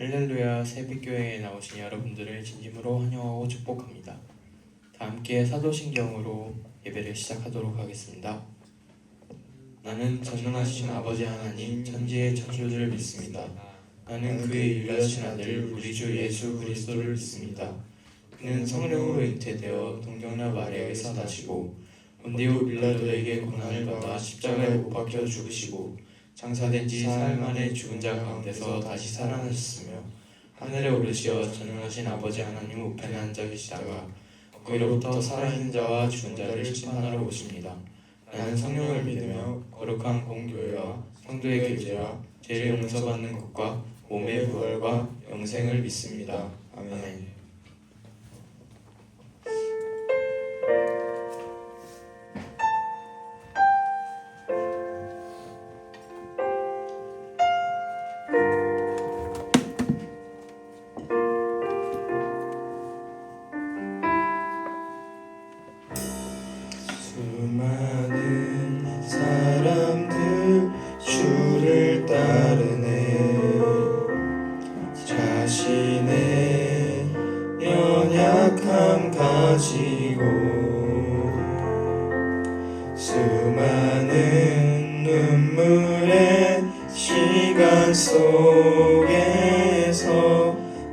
할렐루야 새벽교회에 나오신 여러분들을 진심으로 환영하고 축복합니다. 다 함께 사도신경으로 예배를 시작하도록 하겠습니다. 나는 전능하신 아버지 하나님 천지의 창조주를 믿습니다. 나는 그의 유일하신 아들 우리 주 예수 그리스도를 믿습니다. 그는 성령으로 잉태되어 동정녀 마리아에서 나시고 본디오 빌라도에게 고난을 받아 십자가에 못 박혀 죽으시고 장사된 지 사흘 만에 죽은 자 가운데서 다시 살아나셨으며 하늘에 오르시어 전능하신 아버지 하나님 우편에 앉아 계시다가 거기로부터 살아있는 자와 죽은 자를 심판하러 오십니다. 나는 성령을 믿으며 거룩한 공교회와 성도의 교제와 죄를 용서받는 것과 몸의 부활과 영생을 믿습니다. 아멘. 수많은 사람들 주를 따르네. 자신의 연약함 가지고 수많은 눈물의 시간 속에서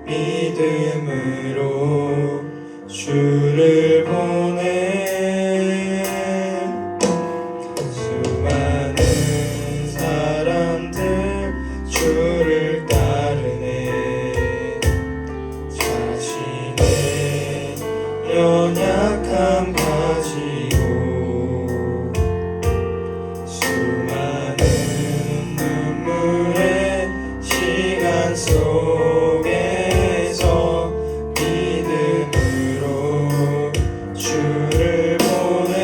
믿음으로 주를 보내. 수많은 사람들 주를 따르네. 자신의 연약함 가지고 수많은 눈물의 시간 속에서 믿음으로 주를 보내.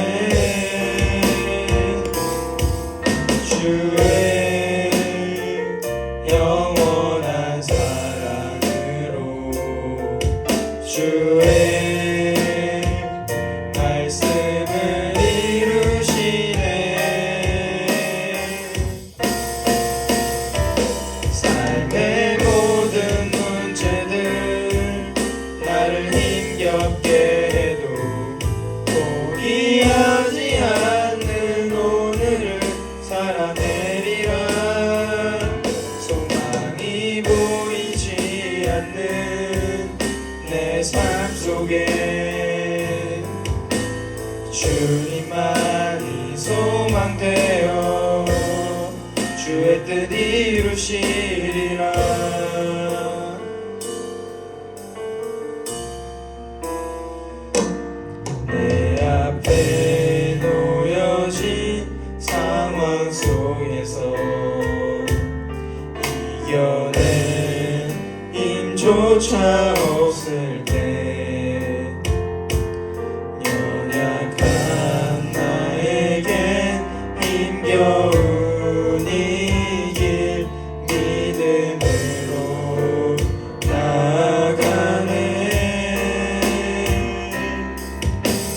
주의 영원한 사랑으로 주의 말씀을 이루시네. 삶의 모든 문제들 나를 힘겹게 해도 포기하지 않는 오늘을 살아내리라. 소망이 보이지 않는 내 삶 속에 주님만이 소망되어 주의 뜻 이루시리라. 내 앞에 놓여진 상황 속에서 이겨낼 힘조차 없을 때 연약한 나에겐 힘겨운 이 길 믿음으로 나아가네.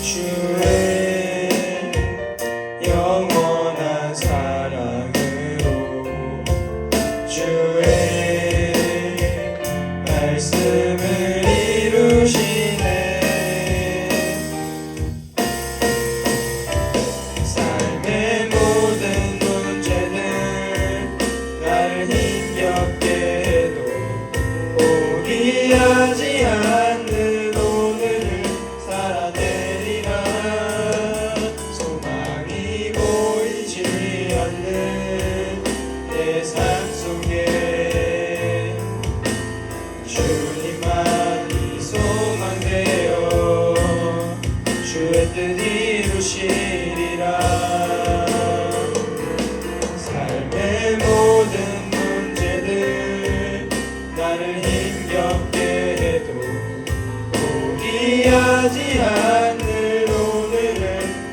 주의 영원한 사랑으로 주의 말씀을 이루시네. 삶의 모든 문제들 나를 힘겹게 해도 포기하지 않는 오늘을 살아내리라. 소망이 보이지 않는 내 삶 속에 주님만이 소망되어 주의 뜻 이루시리라. 삶의 모든 문제들 나를 힘겹게 해도 포기하지 않는 오늘을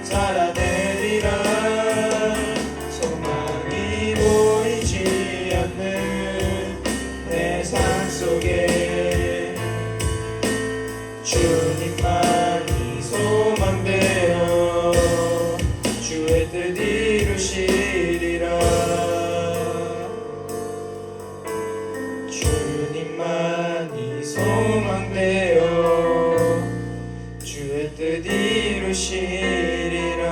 살아내리라. 소망이 보이지 주만이 소망되어 주의 뜻 이루시리라.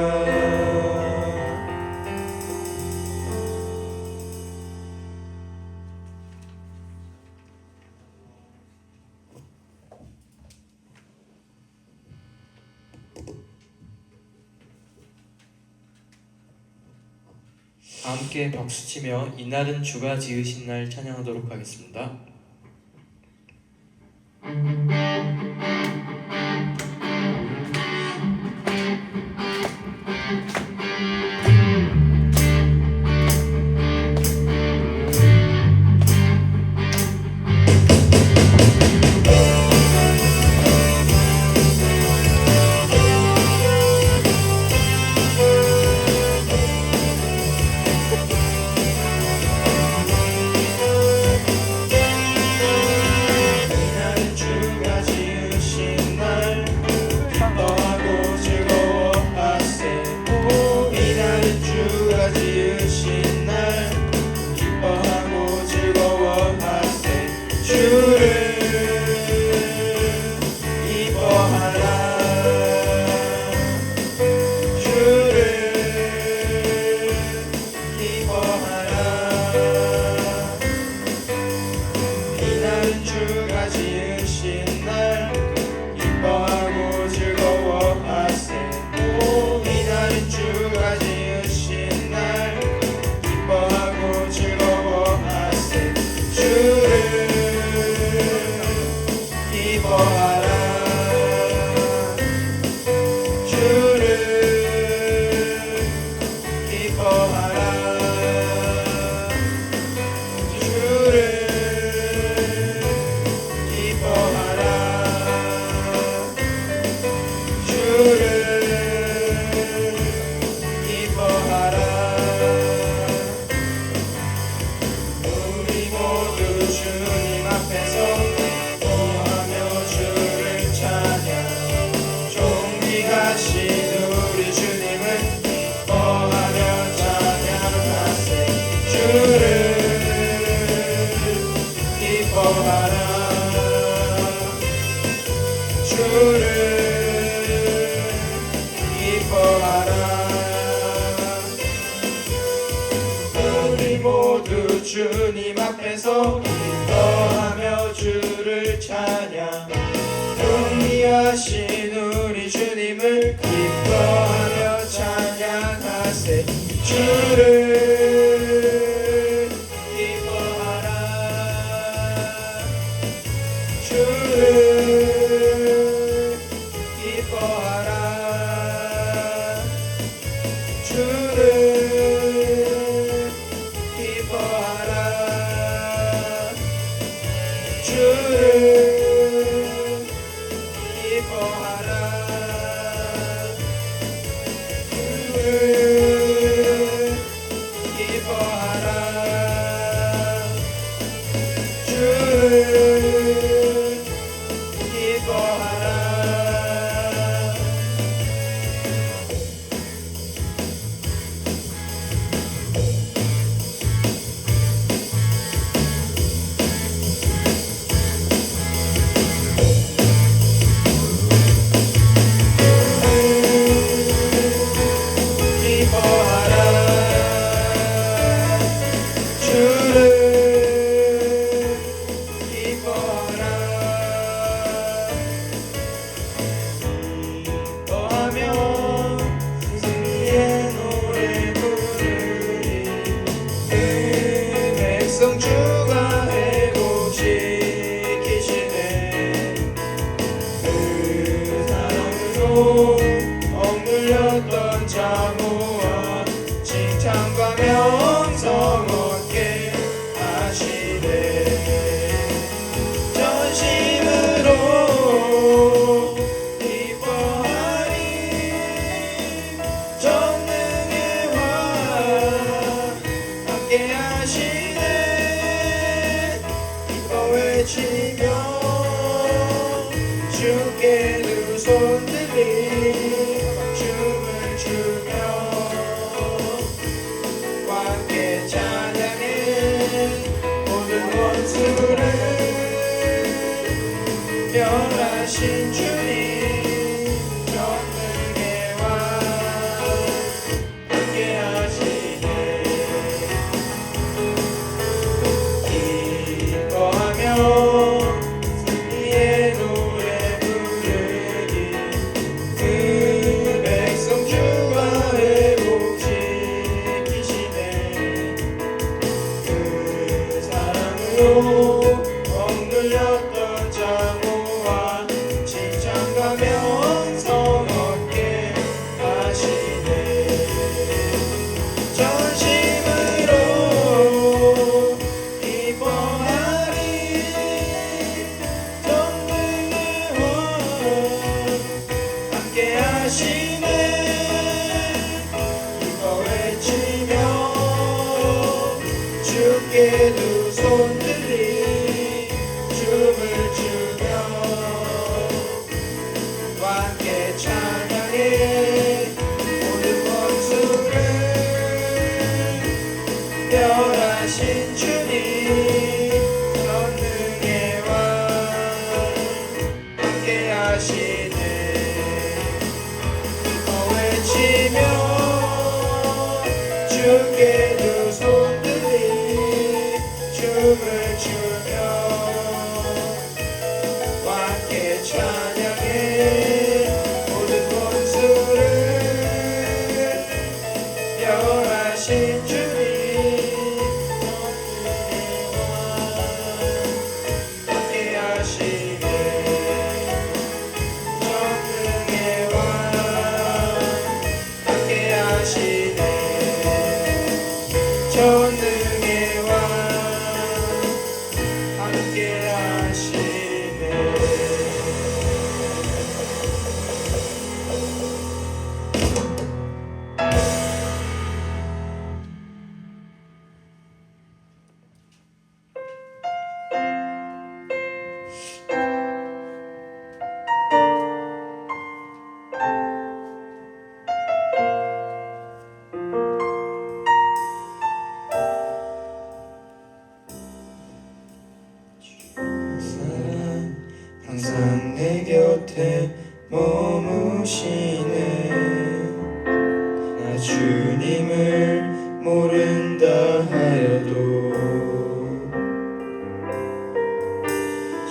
다 함께 박수치며 이날은 주가 지으신 날 찬양하도록 하겠습니다. 이날은 주가 지으신 날 기뻐하고 즐거워하세. 이날은 주가 지으신 날 기뻐하고 즐거워하세. 주를 기뻐하라. 주를 기뻐하라. 이날은 주가 지으신 날 기뻐하고 즐거워하세. 이날은 주가 지으신 날 기뻐하고 즐거워하세. 주를 기뻐하라. 주를 기뻐하라. 주를 기뻐하라. 주를 기뻐하라. 우리 모두 주님 앞에서 기뻐하며 주를 찬양. 존귀하신 우리 주님을 기뻐하며 찬양하세. 주를 기뻐하라. 주를 기뻐하라. 우리 모두 주님 앞에서 기뻐하며 주를 찬양. 존귀하신 우리 주님을 기뻐하며 찬양하세. 주를 기뻐하라. 주를 기뻐하라. 주를 기뻐하라. 주를 기뻐하라. 주를 기뻐하라. 주를 기뻐하라. 억눌렸던 자 모아 칭찬과 명성 얻게 하시네. 전심으로 기뻐하리. 전능의 왕 함께 하시네. 기뻐 외치며 주께 두 손 들리 춤을 추며 함께 찬양해. 모든 원수를 전능하신 주님 전능의 왕 함께 하시네 기뻐하며 승리의 노래 부르기 그 백성 주가 회복 지키시네 그 사랑으로 억눌렸던 자모와 칭찬과 명성 얻게 하시네 전심으로 기뻐하리 전능의 왕 함께 하시네 기뻐 외치며 주께 두 손 들리 춤을 추며 함께 찬양해 모든 원수를 멸하신 주님 전능의 왕 함께 하시네 기뻐 외치며 주께 두 손 들리 춤을 추며 함께 찬양해 모든 원수를 멸하신 주님 전능의 왕 함께 하시네 전능의 왕 함께 하시네 전능의 왕 함께 하시네 사랑 항상 내 곁에 머무시네 나 주님을 모른다 하여도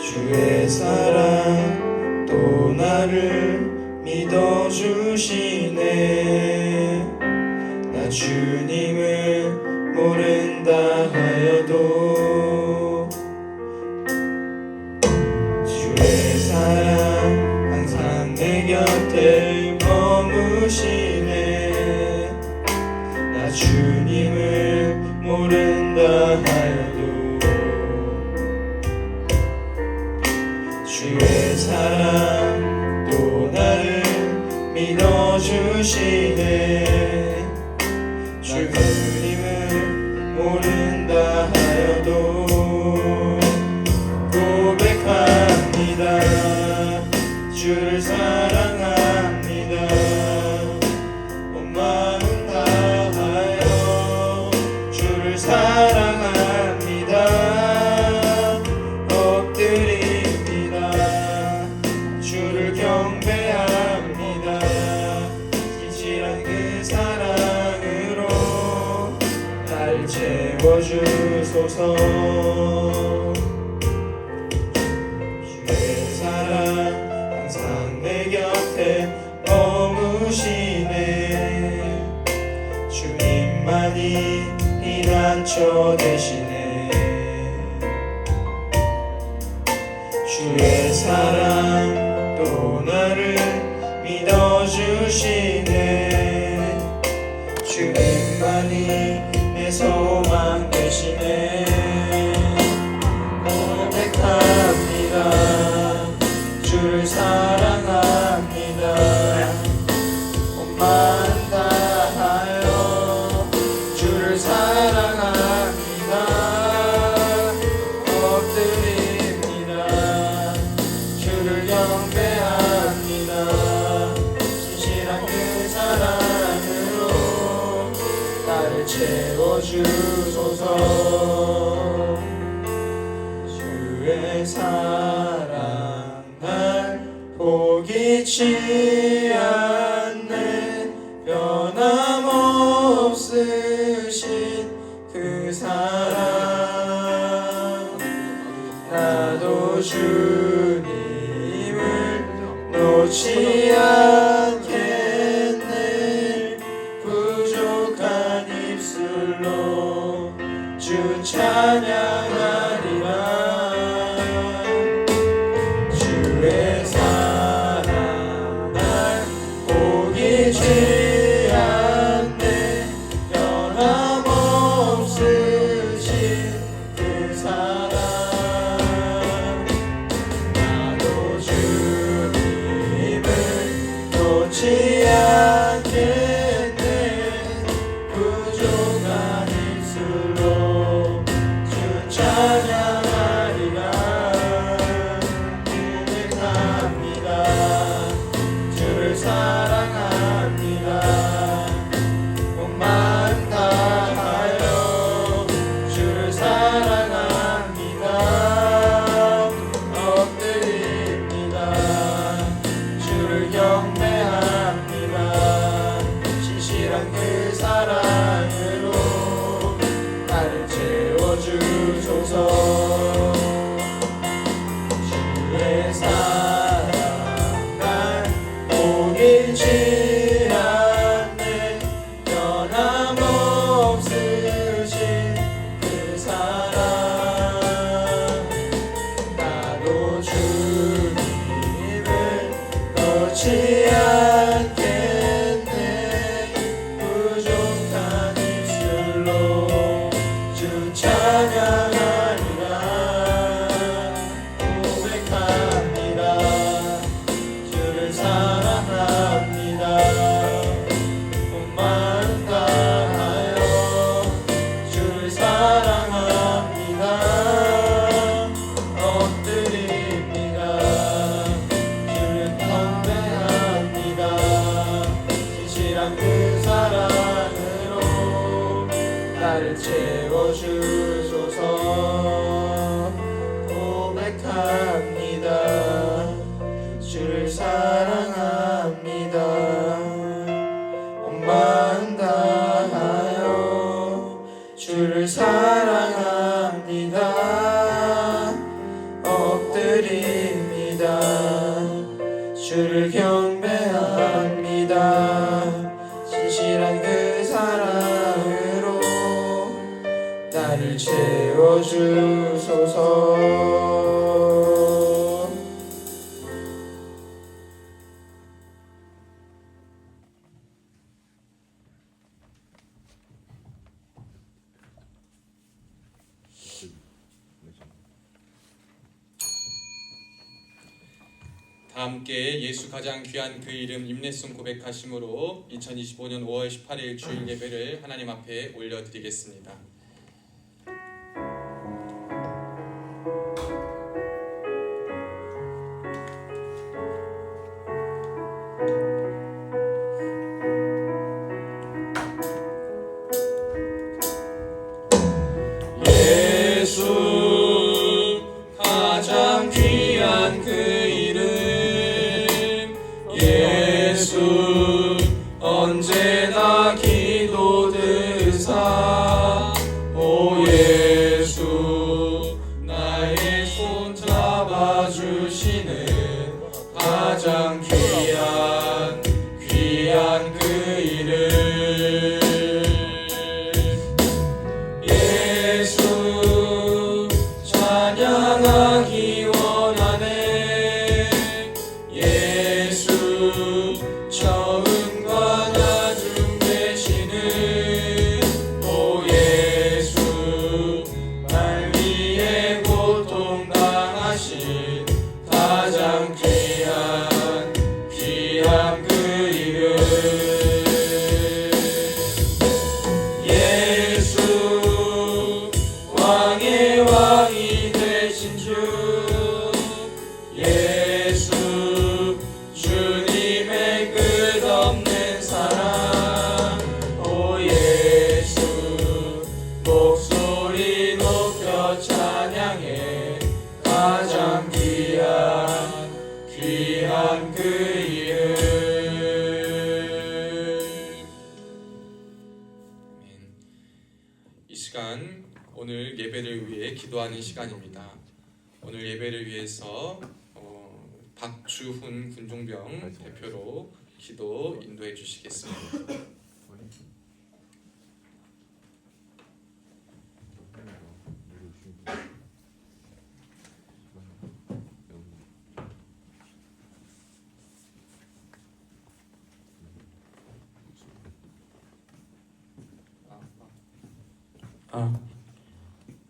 주의 사랑 또 나를 믿어주시네 나 주님을 모른다 하여도 주의 사랑 항상 내 곁에 머무시네 나 주님을 모른다 하여도 주의 사랑 또 나를 믿어주시네 주님을 모른다 하여도 고백합니다 주를 사랑합니다 온 마음 다하여 주를 사랑합니다 엎드립니다 주를 경배합니다 진실한 그 사랑으로 날 채워주소서 주의 사랑 항상 내 곁에 머무시네 주님만이 피난처 되시네 주의 사랑 또 나를 믿어주시네 주님만이 내 소망 되시네 고백합니다 주를 사랑합니다 온 마음 다하여 주를 사랑합니다 엎드립니다 주를 경배합니다 진실한 그 사랑으로 나를 채워주소서 주의 사랑 날 잊지 않네 변함없으신 그 사랑 나도 주님을 놓지 않겠네 부족한 입술로 주 찬양하리라 주의 사랑 날 포기치 않네 변함없으신 그 사랑 나도 주님을 놓지 않겠네 부족한 입술로 주 찬양하리라 고백합니다 주를 사랑합니다 온 마음 다하여 주를 사랑합니다 엎드립니다 주를 경배합니다 신실한 그 사랑으로 나를 채워주소서 주의 사랑 날 포기치 않네 변함없으신 그 사랑 나도 주님을 놓지 않겠네 부족한 입술로 주 찬양하리라 고백합니다 주를 사랑합니다 온 마음 다하여 주를 사랑합니다 엎드립니다 주를 경배합니다 진실한 그 사랑으로 나를 채워주소서 고백합니다 주를 사랑합니다 온 마음 다하여 주를 사랑합니다 엎드립니다 주를 경배합니다 진실한 그 사랑으로 나를 채워주소서 다 함께 예수 가장 귀한 그 이름 임례송 고백하심으로 2025년 5월 18일 주일 예배를 하나님 앞에 올려드리겠습니다. 예수 가장 귀한 그 이름 예수 언제나 기도 들으사 오 예수 나의 손 잡아주시는 가장 귀한 그 이름 예수 찬양하기 원하네 예수 처음과 나중 되시는 오 예수 날 위해 고통 당하신 가장 귀한 그 이름 예수 왕의 왕이 되신 주 예수 주님의 끝없는 사랑 오 예수 목소리 높여 찬양해 가장 귀한 그 이름 위해 기도하는 시간입니다. 오늘 예배를 위해서 박주훈 군종병 대표로 기도 인도해 주시겠습니다.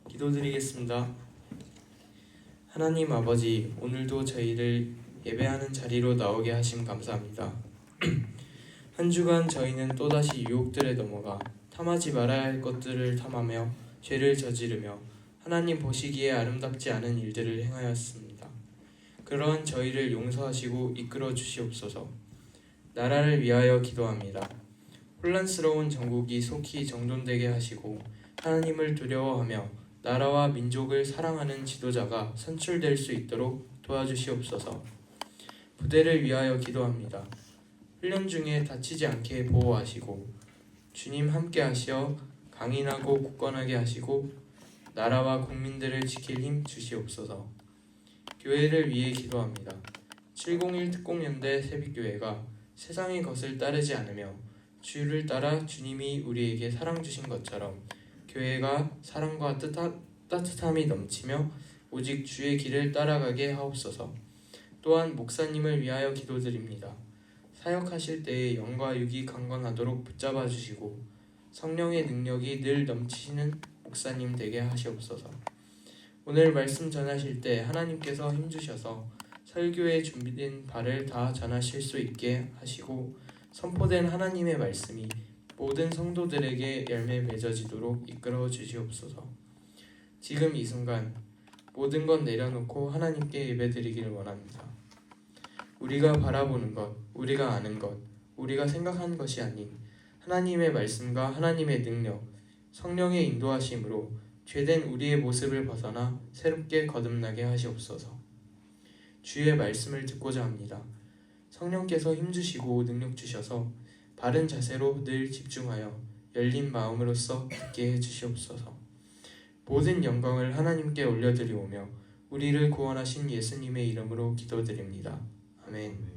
기도드리겠습니다. 하나님 아버지, 오늘도 저희를 예배하는 자리로 나오게 하심 감사합니다. 한 주간 저희는 또다시 유혹들에 넘어가 탐하지 말아야 할 것들을 탐하며 죄를 저지르며 하나님 보시기에 아름답지 않은 일들을 행하였습니다. 그러한 저희를 용서하시고 이끌어 주시옵소서. 나라를 위하여 기도합니다. 혼란스러운 전국이 속히 정돈되게 하시고 하나님을 두려워하며 나라와 민족을 사랑하는 지도자가 선출될 수 있도록 도와주시옵소서. 부대를 위하여 기도합니다. 훈련 중에 다치지 않게 보호하시고 주님 함께 하시어 강인하고 굳건하게 하시고 나라와 국민들을 지킬 힘 주시옵소서. 교회를 위해 기도합니다. 701 특공연대 새빛교회가 세상의 것을 따르지 않으며 주를 따라 주님이 우리에게 사랑 주신 것처럼 교회가 사랑과 따뜻함이 넘치며 오직 주의 길을 따라가게 하옵소서. 또한 목사님을 위하여 기도드립니다. 사역하실 때에 영과 육이 강건하도록 붙잡아 주시고 성령의 능력이 늘 넘치시는 목사님 되게 하시옵소서. 오늘 말씀 전하실 때 하나님께서 힘주셔서 설교에 준비된 바를 다 전하실 수 있게 하시고 선포된 하나님의 말씀이 모든 성도들에게 열매 맺어지도록 이끌어 주시옵소서. 지금 이 순간 모든 것 내려놓고 하나님께 예배드리기를 원합니다. 우리가 바라보는 것, 우리가 아는 것, 우리가 생각한 것이 아닌 하나님의 말씀과 하나님의 능력, 성령의 인도하심으로 죄된 우리의 모습을 벗어나 새롭게 거듭나게 하시옵소서. 주의 말씀을 듣고자 합니다. 성령께서 힘주시고 능력 주셔서 바른 자세로 늘 집중하여 열린 마음으로써 듣게 해주시옵소서. 모든 영광을 하나님께 올려드리오며 우리를 구원하신 예수님의 이름으로 기도드립니다. 아멘.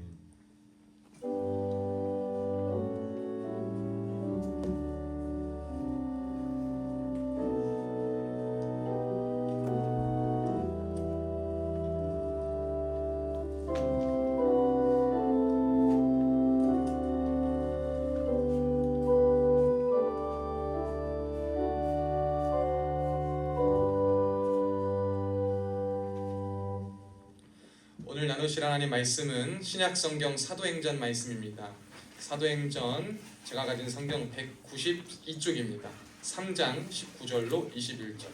오늘 나누실 하나님 말씀은 신약성경 사도행전 말씀입니다. 사도행전 제가 가진 성경 192쪽입니다. 3장 19절로 21절.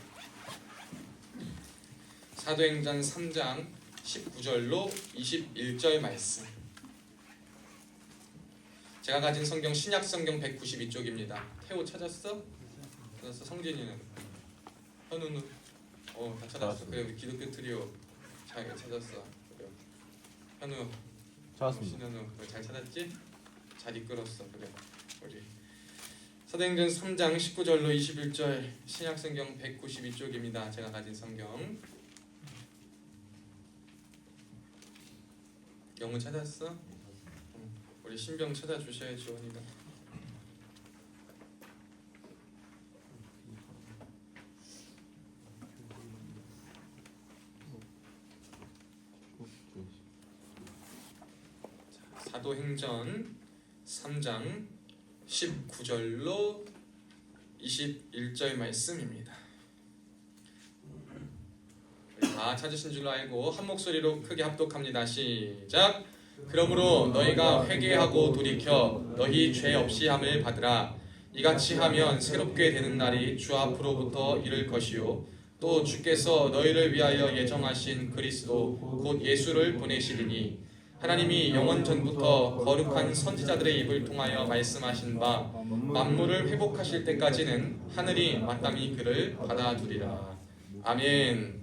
사도행전 3장 19절로 21절 말씀. 제가 가진 성경 신약성경 192쪽입니다. 태호 찾았어? 찾았어? 성진이는? 현우는? 다 찾았어. 그래 우리 기독교 트리오 잘 찾았어. 그래. 현우 찾았습니다. 신현우 잘 찾았지? 잘 이끌었어. 그래 우리 사도행전 3장 19절로 21절 신약성경 192쪽입니다. 제가 가진 성경. 영은 찾았어? 우리 신병 찾아주셔야지 원이가. 사도행전 3장 19절로 21절 말씀입니다. 다 찾으신 줄로 알고 한 목소리로 크게 합독합니다. 시작. 그러므로 너희가 회개하고 돌이켜 너희 죄 없이 함을 받으라. 이같이 하면 새롭게 되는 날이 주 앞으로부터 이를 것이요 또 주께서 너희를 위하여 예정하신 그리스도 곧 예수를 보내시리니 하나님이 영원 전부터 거룩한 선지자들의 입을 통하여 말씀하신 바 만물을 회복하실 때까지는 하늘이 마땅히 그를 받아두리라. 아멘.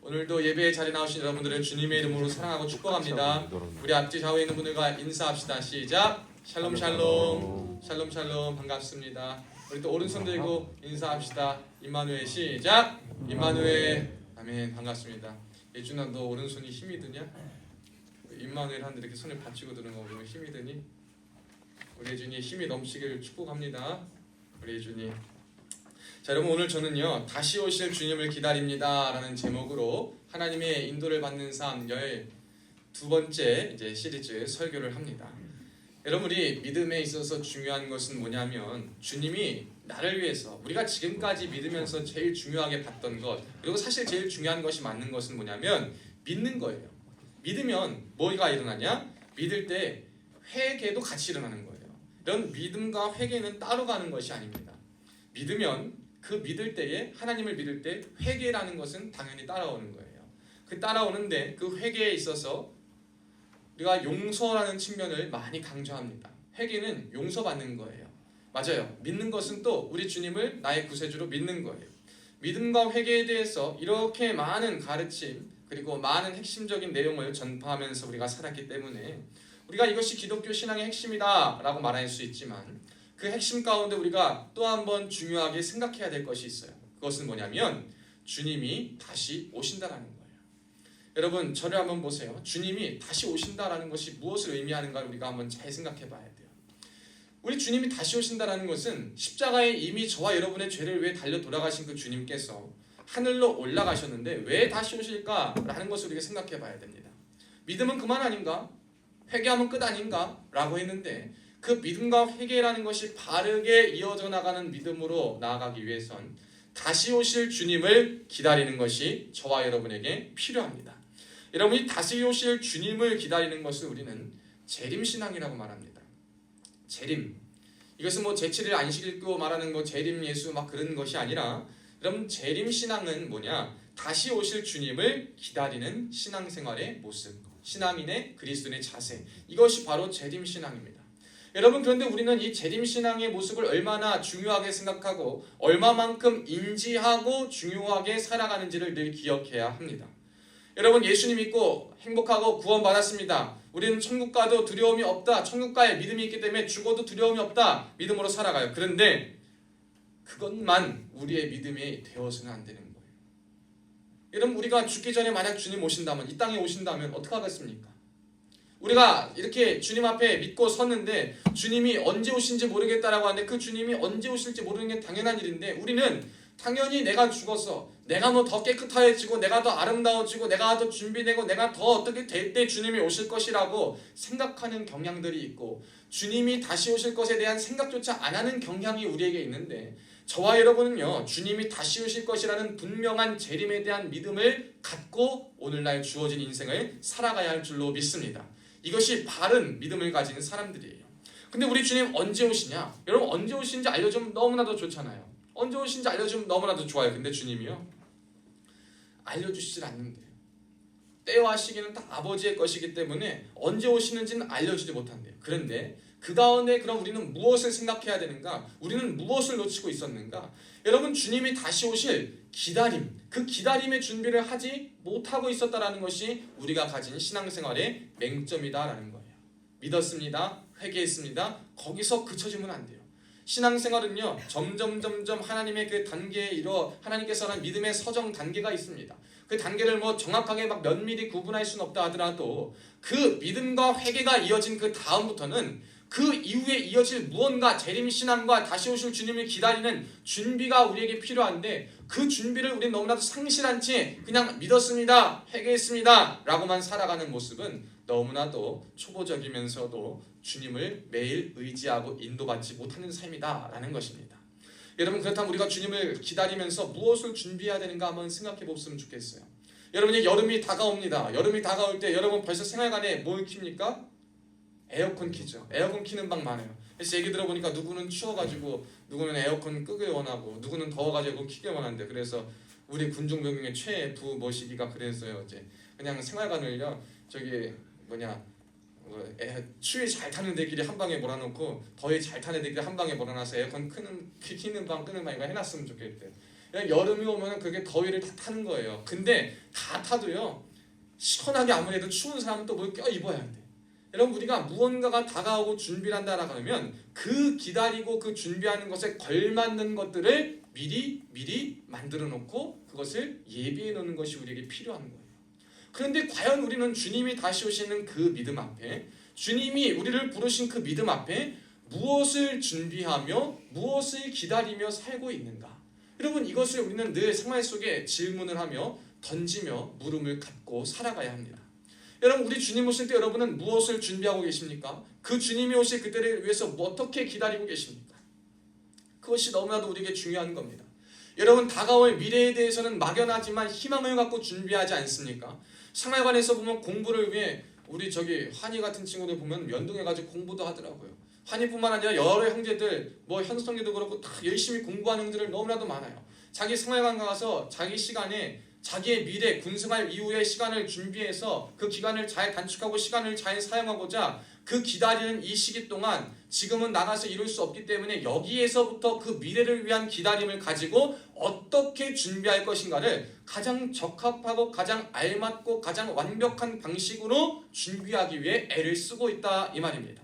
오늘도 예배의 자리에 나오신 여러분들을 주님의 이름으로 사랑하고 축복합니다. 우리 앞뒤 좌우에 있는 분들과 인사합시다. 시작. 샬롬 샬롬. 샬롬 샬롬. 반갑습니다. 우리 또 오른손 들고 인사합시다. 임마누엘. 시작. 임마누엘. 아멘. 반갑습니다. 예준아, 너 오른손이 힘이 드냐? 임마누엘 하는데 이렇게 손을 받치고 드는 거 보면 힘이 드니? 우리 예준이 힘이 넘치길 축복합니다. 우리 예준이. 자, 여러분, 오늘 저는요 다시 오실 주님을 기다립니다 라는 제목으로 하나님의 인도를 받는 삶 12번째 이제 시리즈 설교를 합니다. 여러분, 우리 믿음에 있어서 중요한 것은 뭐냐면 주님이 나를 위해서 우리가 지금까지 믿으면서 제일 중요하게 봤던 것, 그리고 사실 제일 중요한 것이 맞는 것은 뭐냐면 믿는 거예요. 믿으면 뭐가 일어나냐? 믿을 때 회개도 같이 일어나는 거예요. 이런 믿음과 회개는 따로 가는 것이 아닙니다. 믿으면 그 믿을 때에, 하나님을 믿을 때 회개라는 것은 당연히 따라오는 거예요. 그 따라오는데 그 회개에 있어서 우리가 용서라는 측면을 많이 강조합니다. 회개는 용서받는 거예요. 맞아요. 믿는 것은 또 우리 주님을 나의 구세주로 믿는 거예요. 믿음과 회개에 대해서 이렇게 많은 가르침 그리고 많은 핵심적인 내용을 전파하면서 우리가 살았기 때문에 우리가 이것이 기독교 신앙의 핵심이다 라고 말할 수 있지만 그 핵심 가운데 우리가 또 한 번 중요하게 생각해야 될 것이 있어요. 그것은 뭐냐면 주님이 다시 오신다라는 거예요. 여러분, 저를 한번 보세요. 주님이 다시 오신다라는 것이 무엇을 의미하는가 우리가 한번 잘 생각해 봐야 돼요. 우리 주님이 다시 오신다라는 것은 십자가에 이미 저와 여러분의 죄를 위해 달려 돌아가신 그 주님께서 하늘로 올라가셨는데 왜 다시 오실까라는 것을 우리가 생각해 봐야 됩니다. 믿음은 그만 아닌가? 회개하면 끝 아닌가? 라고 했는데 그 믿음과 회개라는 것이 바르게 이어져 나가는 믿음으로 나아가기 위해선 다시 오실 주님을 기다리는 것이 저와 여러분에게 필요합니다. 여러분이 다시 오실 주님을 기다리는 것을 우리는 재림신앙이라고 말합니다. 재림. 이것은 뭐 제7일 안식일 교 말하는 뭐 재림 예수 막 그런 것이 아니라 여러분, 재림신앙은 뭐냐? 다시 오실 주님을 기다리는 신앙생활의 모습, 신앙인의 그리스도인의 자세, 이것이 바로 재림신앙입니다. 여러분, 그런데 우리는 이 재림신앙의 모습을 얼마나 중요하게 생각하고 얼마만큼 인지하고 중요하게 살아가는지를 늘 기억해야 합니다. 여러분, 예수님 믿고 행복하고 구원받았습니다. 우리는 천국 가도 두려움이 없다. 천국 가에 믿음이 있기 때문에 죽어도 두려움이 없다. 믿음으로 살아가요. 그런데 그것만 우리의 믿음이 되어서는 안 되는 거예요. 여러분, 우리가 죽기 전에 만약 주님 오신다면, 이 땅에 오신다면 어떻게 하겠습니까? 우리가 이렇게 주님 앞에 믿고 섰는데 주님이 언제 오신지 모르겠다라고 하는데 그 주님이 언제 오실지 모르는 게 당연한 일인데 우리는 당연히 내가 죽어서 내가 뭐 더 깨끗해지고 내가 더 아름다워지고 내가 더 준비되고 내가 더 어떻게 될 때 주님이 오실 것이라고 생각하는 경향들이 있고 주님이 다시 오실 것에 대한 생각조차 안 하는 경향이 우리에게 있는데 저와 여러분은요, 주님이 다시 오실 것이라는 분명한 재림에 대한 믿음을 갖고 오늘날 주어진 인생을 살아가야 할 줄로 믿습니다. 이것이 바른 믿음을 가진 사람들이에요. 근데 우리 주님 언제 오시냐? 여러분, 언제 오시는지 알려주면 너무나도 좋잖아요. 언제 오시는지 알려주면 너무나도 좋아요. 근데 주님이요, 알려주시질 않는데요. 때와 시기는 다 아버지의 것이기 때문에 언제 오시는지는 알려주지 못한대요. 그런데 그 가운데 그럼 우리는 무엇을 생각해야 되는가? 우리는 무엇을 놓치고 있었는가? 여러분, 주님이 다시 오실 기다림, 그 기다림의 준비를 하지 못하고 있었다라는 것이 우리가 가진 신앙생활의 맹점이다라는 거예요. 믿었습니다. 회개했습니다. 거기서 그쳐지면 안 돼요. 신앙생활은요, 점점 하나님의 그 단계에 이르러 하나님께서 하는 믿음의 서정 단계가 있습니다. 그 단계를 뭐 정확하게 막 면밀히 구분할 수는 없다 하더라도 그 믿음과 회개가 이어진 그 다음부터는 그 이후에 이어질 무언가 재림신앙과 다시 오실 주님을 기다리는 준비가 우리에게 필요한데 그 준비를 우리는 너무나도 상실한 채 그냥 믿었습니다, 회개했습니다 라고만 살아가는 모습은 너무나도 초보적이면서도 주님을 매일 의지하고 인도받지 못하는 삶이다 라는 것입니다. 여러분, 그렇다면 우리가 주님을 기다리면서 무엇을 준비해야 되는가 한번 생각해 보셨으면 좋겠어요. 여러분이 여름이 다가옵니다. 여름이 다가올 때 여러분 벌써 생활관에 뭘 킵니까? 에어컨 키죠. 에어컨 키는 방 많아요. 그래서 얘기 들어보니까 누구는 추워가지고 누구는 에어컨 끄길 원하고 누구는 더워가지고 키길 원한대. 그래서 우리 군중병영의 최부 모시기가 그랬어요. 이제 그냥 생활관을요, 저기 추위 잘 타는 데끼리 한 방에 몰아놓고 더위 잘 타는 데끼리 한 방에 몰아놔서 에어컨 키는 방 끄는 방 이거 해놨으면 좋겠대. 그냥 여름이 오면은 그게 더위를 다 타는 거예요. 근데 다 타도요, 시원하게 아무래도 추운 사람은 또 뭘 껴입어야 돼. 여러분, 우리가 무언가가 다가오고 준비를 한다라고 하면 그 기다리고 그 준비하는 것에 걸맞는 것들을 미리 만들어 놓고 그것을 예비해 놓는 것이 우리에게 필요한 거예요. 그런데 과연 우리는 주님이 다시 오시는 그 믿음 앞에, 주님이 우리를 부르신 그 믿음 앞에 무엇을 준비하며 무엇을 기다리며 살고 있는가? 여러분, 이것을 우리는 늘 생활 속에 질문을 하며 던지며 물음을 갖고 살아가야 합니다. 여러분, 우리 주님 오실 때 여러분은 무엇을 준비하고 계십니까? 그 주님이 오실 그때를 위해서 어떻게 기다리고 계십니까? 그것이 너무나도 우리에게 중요한 겁니다. 여러분, 다가올 미래에 대해서는 막연하지만 희망을 갖고 준비하지 않습니까? 생활관에서 보면 공부를 위해 우리 환희 같은 친구들 보면 연동해가지고 공부도 하더라고요. 환희뿐만 아니라 여러 형제들, 현성이도 그렇고 다 열심히 공부하는 형제들 너무나도 많아요. 자기 생활관 가서 자기 시간에 자기의 미래 군생활 이후의 시간을 준비해서 그 기간을 잘 단축하고 시간을 잘 사용하고자 그 기다리는 이 시기 동안 지금은 나가서 이룰 수 없기 때문에 여기에서부터 그 미래를 위한 기다림을 가지고 어떻게 준비할 것인가를 가장 적합하고 가장 알맞고 가장 완벽한 방식으로 준비하기 위해 애를 쓰고 있다 이 말입니다.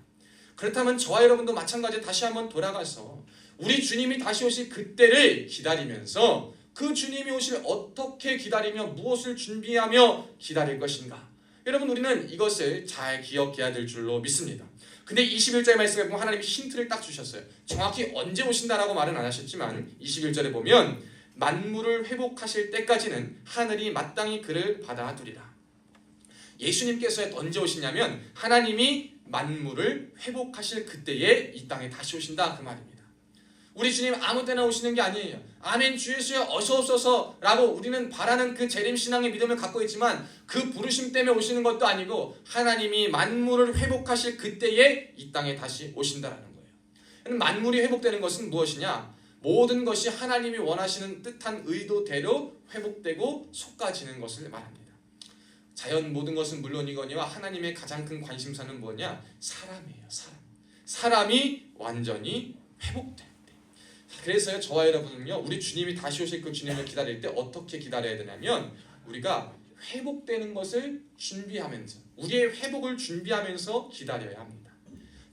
그렇다면 저와 여러분도 마찬가지 다시 한번 돌아가서 우리 주님이 다시 오실 그때를 기다리면서 그 주님이 오실 어떻게 기다리며 무엇을 준비하며 기다릴 것인가? 여러분, 우리는 이것을 잘 기억해야 될 줄로 믿습니다. 근데 21절의 말씀에 보면 하나님이 힌트를 딱 주셨어요. 정확히 언제 오신다라고 말은 안 하셨지만 21절에 보면 만물을 회복하실 때까지는 하늘이 마땅히 그를 받아두리라. 예수님께서 언제 오시냐면 하나님이 만물을 회복하실 그때에 이 땅에 다시 오신다 그 말입니다. 우리 주님 아무 때나 오시는 게 아니에요. 아멘 주 예수여 어서 오소서 라고 우리는 바라는 그 재림신앙의 믿음을 갖고 있지만 그 부르심 때문에 오시는 것도 아니고 하나님이 만물을 회복하실 그때에 이 땅에 다시 오신다라는 거예요. 만물이 회복되는 것은 무엇이냐? 모든 것이 하나님이 원하시는 뜻한 의도대로 회복되고 솎아지는 것을 말합니다. 자연 모든 것은 물론이거니와 하나님의 가장 큰 관심사는 뭐냐? 사람이에요. 사람이 완전히 회복돼. 그래서 저와 여러분은요, 우리 주님이 다시 오실 그 주님을 기다릴 때 어떻게 기다려야 되냐면 우리가 회복되는 것을 준비하면서 우리의 회복을 준비하면서 기다려야 합니다.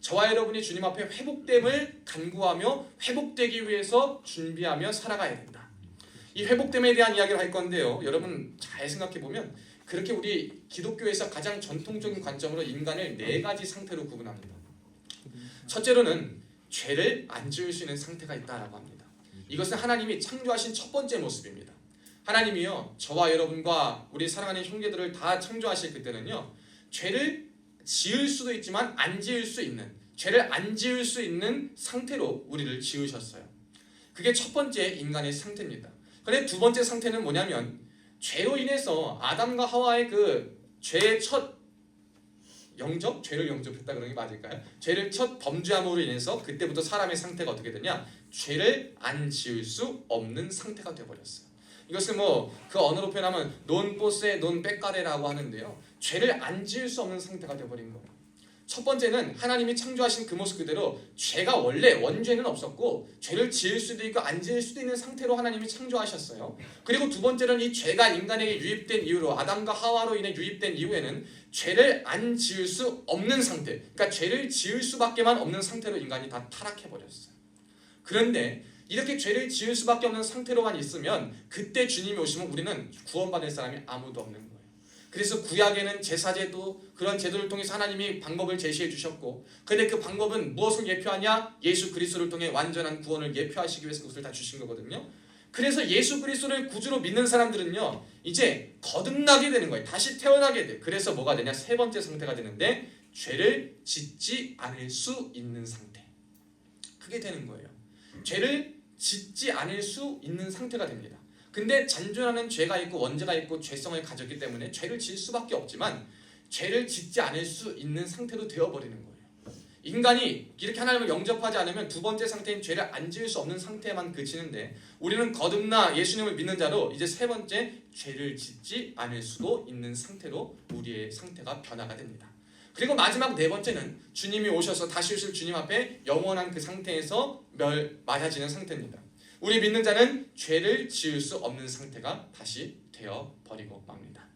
저와 여러분이 주님 앞에 회복됨을 간구하며 회복되기 위해서 준비하며 살아가야 된다. 이 회복됨에 대한 이야기를 할 건데요, 여러분 잘 생각해 보면 그렇게 우리 기독교에서 가장 전통적인 관점으로 인간을 4가지 상태로 구분합니다. 첫째로는 죄를 안 지을 수 있는 상태가 있다라고 합니다. 이것은 하나님이 창조하신 첫 번째 모습입니다. 하나님이요, 저와 여러분과 우리 사랑하는 형제들을 다 창조하실 그때는요, 죄를 지을 수도 있지만 안 지을 수 있는, 죄를 안 지을 수 있는 상태로 우리를 지으셨어요. 그게 첫 번째 인간의 상태입니다. 그런데 두 번째 상태는 뭐냐면 죄로 인해서 아담과 하와의 그 죄의 첫 죄를 영접했다 그러는 게 맞을까요? 죄를 첫 범죄함으로 인해서 그때부터 사람의 상태가 어떻게 되냐? 죄를 안 지을 수 없는 상태가 되어버렸어요. 이것을 그 언어로 표현하면 논뽀세 논백가레라고 하는데요, 죄를 안 지을 수 없는 상태가 되어버린 거예요. 첫 번째는 하나님이 창조하신 그 모습 그대로 죄가 원래 원죄는 없었고 죄를 지을 수도 있고 안 지을 수도 있는 상태로 하나님이 창조하셨어요. 그리고 두 번째는 이 죄가 인간에게 유입된 이후로 아담과 하와로 인해 유입된 이후에는 죄를 안 지을 수 없는 상태, 그러니까 죄를 지을 수밖에만 없는 상태로 인간이 다 타락해버렸어요. 그런데 이렇게 죄를 지을 수밖에 없는 상태로만 있으면 그때 주님이 오시면 우리는 구원받을 사람이 아무도 없는 거예요. 그래서 구약에는 제사제도, 그런 제도를 통해서 하나님이 방법을 제시해 주셨고, 근데 그 방법은 무엇을 예표하냐? 예수 그리스도를 통해 완전한 구원을 예표하시기 위해서 그것을 다 주신 거거든요. 그래서 예수 그리스도를 구주로 믿는 사람들은요, 이제 거듭나게 되는 거예요. 다시 태어나게 돼. 그래서 뭐가 되냐? 세 번째 상태가 되는데 죄를 짓지 않을 수 있는 상태. 그게 되는 거예요. 죄를 짓지 않을 수 있는 상태가 됩니다. 근데 잔존하는 죄가 있고 원죄가 있고 죄성을 가졌기 때문에 죄를 지을 수밖에 없지만 죄를 짓지 않을 수 있는 상태로 되어버리는 거예요. 인간이 이렇게 하나님을 영접하지 않으면 두 번째 상태인 죄를 안 지을 수 없는 상태에만 그치는데 우리는 거듭나 예수님을 믿는 자로 이제 세 번째 죄를 짓지 않을 수도 있는 상태로 우리의 상태가 변화가 됩니다. 그리고 마지막 네 번째는 주님이 오셔서 다시 오실 주님 앞에 영원한 그 상태에서 맞아지는 상태입니다. 우리 믿는 자는 죄를 지을 수 없는 상태가 다시 되어버리고 맙니다.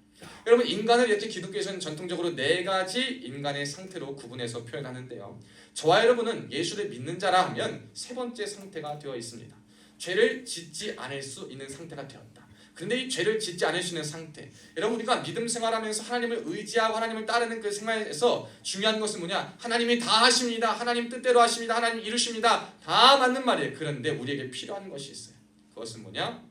여러분, 인간을 이렇게 기독교에서는 전통적으로 4가지 인간의 상태로 구분해서 표현하는데요, 저와 여러분은 예수를 믿는 자라 하면 세 번째 상태가 되어 있습니다. 죄를 짓지 않을 수 있는 상태가 되었다. 그런데 이 죄를 짓지 않을 수 있는 상태, 여러분 우리가 믿음 생활하면서 하나님을 의지하고 하나님을 따르는 그 생활에서 중요한 것은 뭐냐? 하나님이 다 하십니다. 하나님 뜻대로 하십니다. 하나님 이루십니다. 다 맞는 말이에요. 그런데 우리에게 필요한 것이 있어요. 그것은 뭐냐?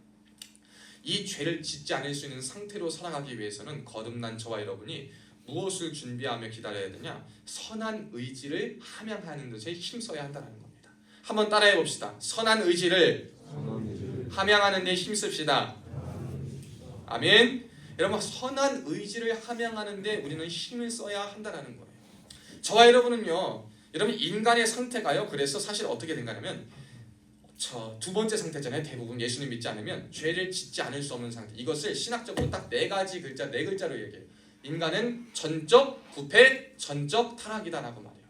이 죄를 짓지 않을 수 있는 상태로 살아가기 위해서는 거듭난 저와 여러분이 무엇을 준비하며 기다려야 되냐? 선한 의지를 함양하는 것에 힘써야 한다는 겁니다. 한번 따라해 봅시다. 선한 의지를 함양하는 데 힘씁시다. 아멘. 여러분, 선한 의지를 함양하는 데 우리는 힘을 써야 한다는 거예요. 저와 여러분은요, 여러분 인간의 상태가요, 그래서 사실 어떻게 된가냐면 저 두 번째 상태잖아요. 대부분 예수님 믿지 않으면 죄를 짓지 않을 수 없는 상태. 이것을 신학적으로 딱 네 글자로 얘기해요. 인간은 전적 부패, 전적 타락이다라고 말해요.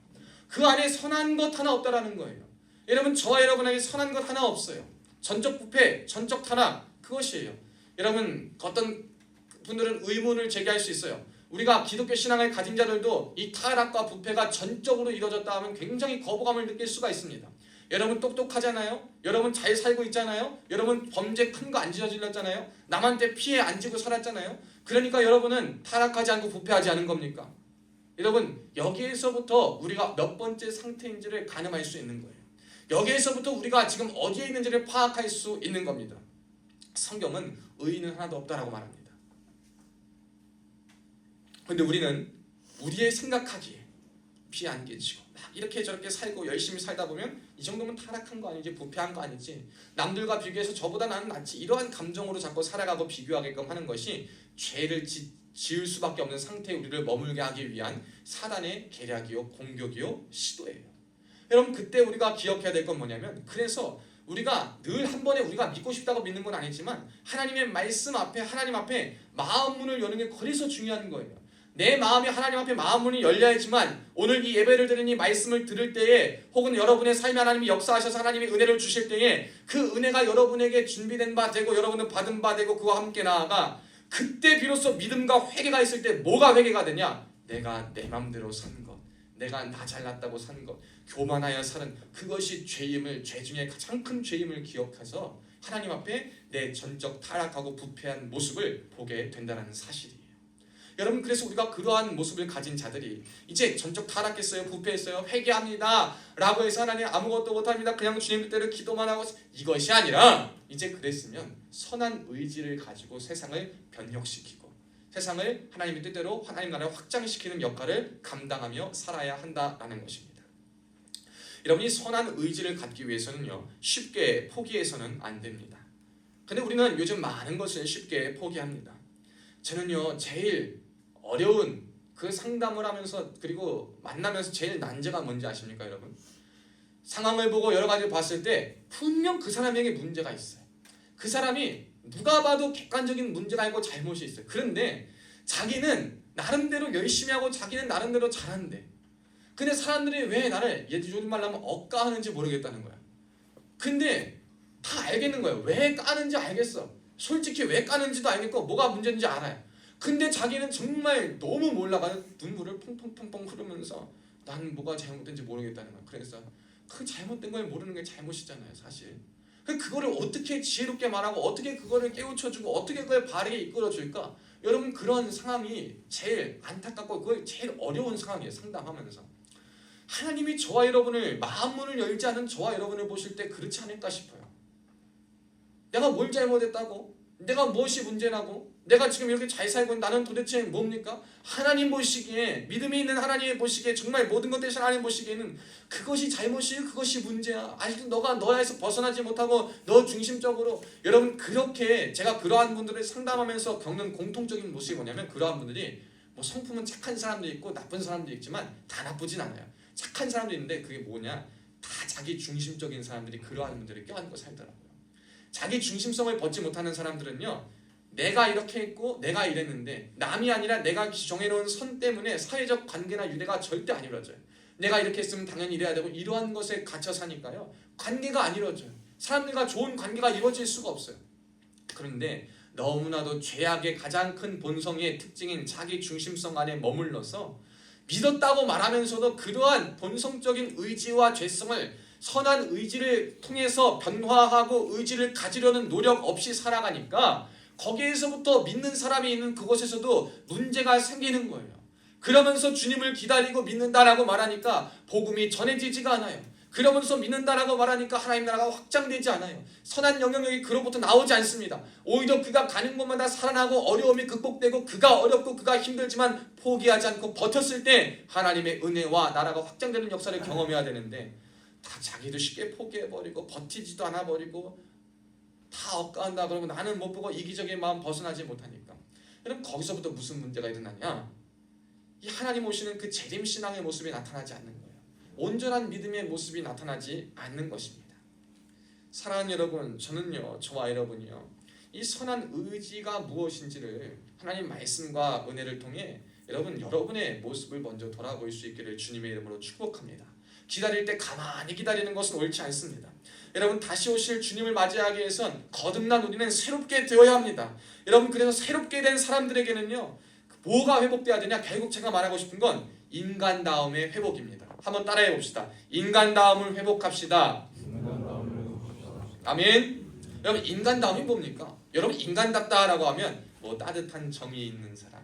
그 안에 선한 것 하나 없다라는 거예요. 여러분, 저와 여러분에게 선한 것 하나 없어요. 전적 부패, 전적 타락, 그것이에요. 여러분, 어떤 분들은 의문을 제기할 수 있어요. 우리가 기독교 신앙을 가진 자들도 이 타락과 부패가 전적으로 이루어졌다 하면 굉장히 거부감을 느낄 수가 있습니다. 여러분 똑똑하잖아요. 여러분 잘 살고 있잖아요. 여러분 범죄 큰 거 안 저질렀잖아요. 남한테 피해 안 지고 살았잖아요. 그러니까 여러분은 타락하지 않고 부패하지 않은 겁니까? 여러분, 여기에서부터 우리가 몇 번째 상태인지를 가늠할 수 있는 거예요. 여기에서부터 우리가 지금 어디에 있는지를 파악할 수 있는 겁니다. 성경은 의인은 하나도 없다라고 말합니다. 그런데 우리는 우리의 생각하기에 피 안 깨지고 막 이렇게 저렇게 살고 열심히 살다 보면 이 정도면 타락한 거 아니지, 부패한 거 아니지, 남들과 비교해서 저보다 나는 낫지, 이러한 감정으로 자꾸 살아가고 비교하게끔 하는 것이 죄를 지을 수밖에 없는 상태에 우리를 머물게 하기 위한 사단의 계략이요, 공격이요, 시도예요. 여러분, 그때 우리가 기억해야 될 건 뭐냐면, 그래서 우리가 늘 한 번에 우리가 믿고 싶다고 믿는 건 아니지만 하나님의 말씀 앞에, 하나님 앞에 마음 문을 여는 게 그래서 중요한 거예요. 내 마음이 하나님 앞에 마음 문이 열려야지만 오늘 이 예배를 드리니 말씀을 들을 때에, 혹은 여러분의 삶에 하나님이 역사하셔서 하나님이 은혜를 주실 때에 그 은혜가 여러분에게 준비된 바 되고 여러분은 받은 바 되고 그와 함께 나아가 그때 비로소 믿음과 회개가 있을 때 뭐가 회개가 되냐? 내가 내 맘대로 산 것, 내가 나 잘났다고 산 것, 교만하여 사는 그것이 죄임을, 죄 중에 가장 큰 죄임을 기억해서 하나님 앞에 내 전적 타락하고 부패한 모습을 보게 된다는 사실이에요. 여러분, 그래서 우리가 그러한 모습을 가진 자들이 이제 전적 타락했어요, 부패했어요, 회개합니다 라고 해서 하나님 아무것도 못합니다, 그냥 주님 뜻대로 기도만 하고, 이것이 아니라 이제 그랬으면 선한 의지를 가지고 세상을 변혁시키고 세상을 하나님의 뜻대로 하나님 나라를 확장시키는 역할을 감당하며 살아야 한다라는 것입니다. 여러분이 선한 의지를 갖기 위해서는요, 쉽게 포기해서는 안 됩니다. 근데 우리는 요즘 많은 것을 쉽게 포기합니다. 저는요, 제일 어려운 그 상담을 하면서 그리고 만나면서 제일 난제가 뭔지 아십니까, 여러분? 상황을 보고 여러 가지 봤을 때 분명 그 사람에게 문제가 있어요. 그 사람이 누가 봐도 객관적인 문제가 있고 잘못이 있어요. 그런데 자기는 나름대로 열심히 하고 자기는 나름대로 잘하는데, 근데 사람들이 왜 나를 요즘 말로 하면 억까하는지 모르겠다는 거야. 근데 다 알겠는 거예요. 왜 까는지 알겠어. 솔직히 왜 까는지도 알겠고 뭐가 문제인지 알아요. 근데 자기는 정말 너무 몰라가지고 눈물을 퐁퐁퐁퐁 흐르면서 난 뭐가 잘못된지 모르겠다는 거야. 그래서 그 잘못된 걸 모르는 게 잘못이잖아요, 사실. 그거를 어떻게 지혜롭게 말하고 어떻게 그거를 깨우쳐주고 어떻게 그걸 바르게 이끌어줄까? 여러분, 그런 상황이 제일 안타깝고 그걸 제일 어려운 상황이에요, 상담하면서. 하나님이 저와 여러분을, 마음 문을 열지 않은 저와 여러분을 보실 때 그렇지 않을까 싶어요. 내가 뭘 잘못했다고? 내가 무엇이 문제라고? 내가 지금 이렇게 잘 살고 있는 나는 도대체 뭡니까? 하나님 보시기에, 믿음이 있는 하나님 보시기에, 정말 모든 것 대신 하나님 보시기에는 그것이 잘못이에요, 그것이 문제야. 아직도 너가 너에서 벗어나지 못하고 너 중심적으로. 여러분, 그렇게 제가 그러한 분들을 상담하면서 겪는 공통적인 모습이 뭐냐면, 그러한 분들이 뭐 성품은 착한 사람도 있고 나쁜 사람도 있지만 다 나쁘진 않아요. 착한 사람도 있는데 그게 뭐냐? 다 자기 중심적인 사람들이 그러한 분들을 껴안고 살더라고요. 자기 중심성을 벗지 못하는 사람들은요, 내가 이렇게 했고 내가 이랬는데 남이 아니라 내가 정해놓은 선 때문에 사회적 관계나 유대가 절대 안 이루어져요. 내가 이렇게 했으면 당연히 이래야 되고 이러한 것에 갇혀 사니까요, 관계가 안 이루어져요. 사람들과 좋은 관계가 이루어질 수가 없어요. 그런데 너무나도 죄악의 가장 큰 본성의 특징인 자기 중심성 안에 머물러서 믿었다고 말하면서도 그러한 본성적인 의지와 죄성을 선한 의지를 통해서 변화하고 의지를 가지려는 노력 없이 살아가니까 거기에서부터 믿는 사람이 있는 그곳에서도 문제가 생기는 거예요. 그러면서 주님을 기다리고 믿는다라고 말하니까 복음이 전해지지가 않아요. 그러면서 믿는다라고 말하니까 하나님 나라가 확장되지 않아요. 선한 영향력이 그로부터 나오지 않습니다. 오히려 그가 가는 곳마다 살아나고 어려움이 극복되고 그가 어렵고 그가 힘들지만 포기하지 않고 버텼을 때 하나님의 은혜와 나라가 확장되는 역사를 경험해야 되는데 다 자기도 쉽게 포기해버리고 버티지도 않아버리고 다 억까한다 그러면 나는 못 보고 이기적인 마음 벗어나지 못하니까 여러분 거기서부터 무슨 문제가 일어나냐? 이 하나님 오시는 그 재림신앙의 모습이 나타나지 않는 거예요. 온전한 믿음의 모습이 나타나지 않는 것입니다. 사랑하는 여러분, 저는요, 저와 여러분이요, 이 선한 의지가 무엇인지를 하나님 말씀과 은혜를 통해 여러분의 모습을 먼저 돌아볼 수 있기를 주님의 이름으로 축복합니다. 기다릴 때 가만히 기다리는 것은 옳지 않습니다. 여러분 다시 오실 주님을 맞이하기 위해선 거듭난 우리는 새롭게 되어야 합니다. 여러분 그래서 새롭게 된 사람들에게는요 뭐가 회복돼야 되냐? 결국 제가 말하고 싶은 건 인간다움의 회복입니다. 한번 따라해 봅시다. 인간다움을 회복합시다. 아멘. 여러분 인간다움이 뭡니까? 여러분 인간답다라고 하면 뭐 따뜻한 정이 있는 사람,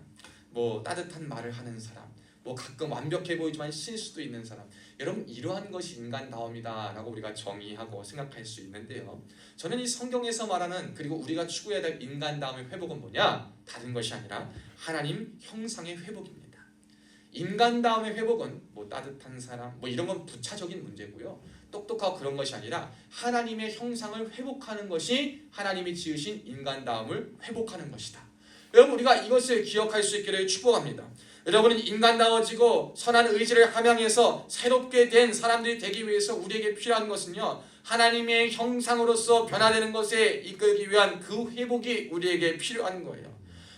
뭐 따뜻한 말을 하는 사람, 뭐 가끔 완벽해 보이지만 실수도 있는 사람, 여러분 이러한 것이 인간다움이다 라고 우리가 정의하고 생각할 수 있는데요, 저는 이 성경에서 말하는 그리고 우리가 추구해야 될 인간다움의 회복은 뭐냐? 다른 것이 아니라 하나님 형상의 회복입니다. 인간다움의 회복은 뭐 따뜻한 사람 뭐 이런 건 부차적인 문제고요, 똑똑하고 그런 것이 아니라 하나님의 형상을 회복하는 것이 하나님이 지으신 인간다움을 회복하는 것이다. 여러분 우리가 이것을 기억할 수 있기를 축복합니다. 여러분은 인간다워지고 선한 의지를 함양해서 새롭게 된 사람들이 되기 위해서 우리에게 필요한 것은요, 하나님의 형상으로서 변화되는 것에 이끌기 위한 그 회복이 우리에게 필요한 거예요.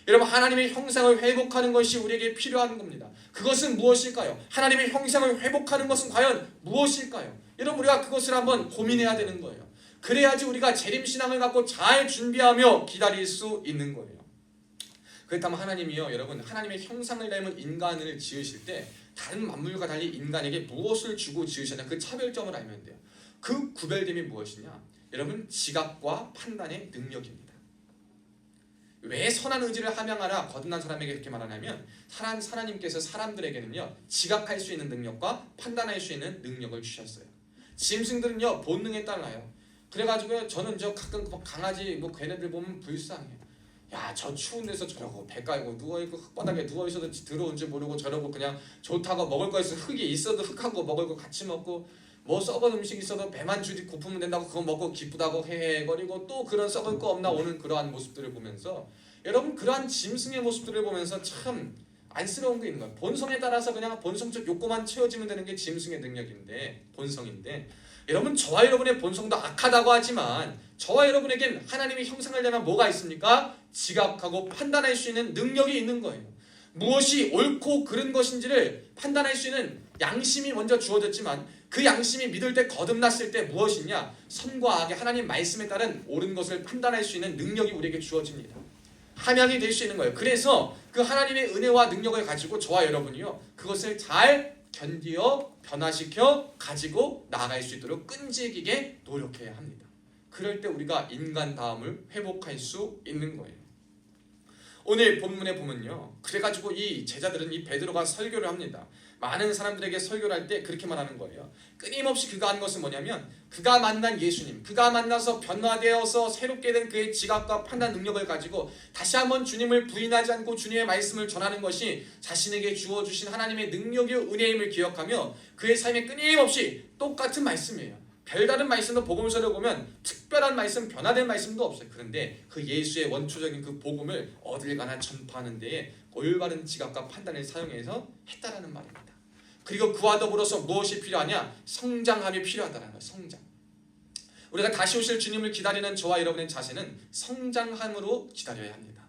여러분 하나님의 형상을 회복하는 것이 우리에게 필요한 겁니다. 그것은 무엇일까요? 하나님의 형상을 회복하는 것은 과연 무엇일까요? 여러분 우리가 그것을 한번 고민해야 되는 거예요. 그래야지 우리가 재림신앙을 갖고 잘 준비하며 기다릴 수 있는 거예요. 그렇다면 하나님이요, 여러분 하나님의 형상을 닮은 인간을 지으실 때 다른 만물과 달리 인간에게 무엇을 주고 지으셨냐, 그 차별점을 알면 돼요. 그 구별됨이 무엇이냐? 여러분 지각과 판단의 능력입니다. 왜 선한 의지를 함양하라 거듭난 사람에게 그렇게 말하냐면 하나님께서 사람들에게는요 지각할 수 있는 능력과 판단할 수 있는 능력을 주셨어요. 짐승들은요 본능에 따라요. 그래가지고 저는 가끔 강아지 뭐 걔네들 보면 불쌍해요. 야, 저 추운 데서 저러고 배 깔고 누워있고 흙바닥에 누워있어도 들어온 줄 모르고 저러고 그냥 좋다고 먹을 거 있어 흙이 있어도 흙하고 먹을 거 같이 먹고 뭐 썩은 음식 있어도 배만 주디 고프면 된다고 그거 먹고 기쁘다고 헤헤거리고 또 그런 썩을 거 없나 오는 그러한 모습들을 보면서 여러분 그러한 짐승의 모습들을 보면서 참 안쓰러운 게 있는 거예요. 본성에 따라서 그냥 본성적 욕구만 채워지면 되는 게 짐승의 능력인데 본성인데 여러분 저와 여러분의 본성도 악하다고 하지만 저와 여러분에겐 하나님의 형상을 닮은 뭐가 있습니까? 지각하고 판단할 수 있는 능력이 있는 거예요. 무엇이 옳고 그른 것인지를 판단할 수 있는 양심이 먼저 주어졌지만 그 양심이 믿을 때 거듭났을 때 무엇이냐? 선과 악의 하나님 말씀에 따른 옳은 것을 판단할 수 있는 능력이 우리에게 주어집니다. 함양이 될 수 있는 거예요. 그래서 그 하나님의 은혜와 능력을 가지고 저와 여러분이요 그것을 잘 견디어 변화시켜 가지고 나아갈 수 있도록 끈질기게 노력해야 합니다. 그럴 때 우리가 인간다움을 회복할 수 있는 거예요. 오늘 본문에 보면요, 그래가지고 이 제자들은 이 베드로가 설교를 합니다. 많은 사람들에게 설교를 할 때 그렇게 말하는 거예요. 끊임없이 그가 한 것은 뭐냐면 그가 만난 예수님, 그가 만나서 변화되어서 새롭게 된 그의 지각과 판단 능력을 가지고 다시 한번 주님을 부인하지 않고 주님의 말씀을 전하는 것이 자신에게 주어주신 하나님의 능력의 은혜임을 기억하며 그의 삶에 끊임없이 똑같은 말씀이에요. 별다른 말씀도 복음서를 보면 특별한 말씀, 변화된 말씀도 없어요. 그런데 그 예수의 원초적인 그 복음을 어딜 가나 전파하는 데에 올바른 지각과 판단을 사용해서 했다라는 말입니다. 그리고 그와 더불어서 무엇이 필요하냐? 성장함이 필요하다는 거예요. 성장. 우리가 다시 오실 주님을 기다리는 저와 여러분의 자세는 성장함으로 기다려야 합니다.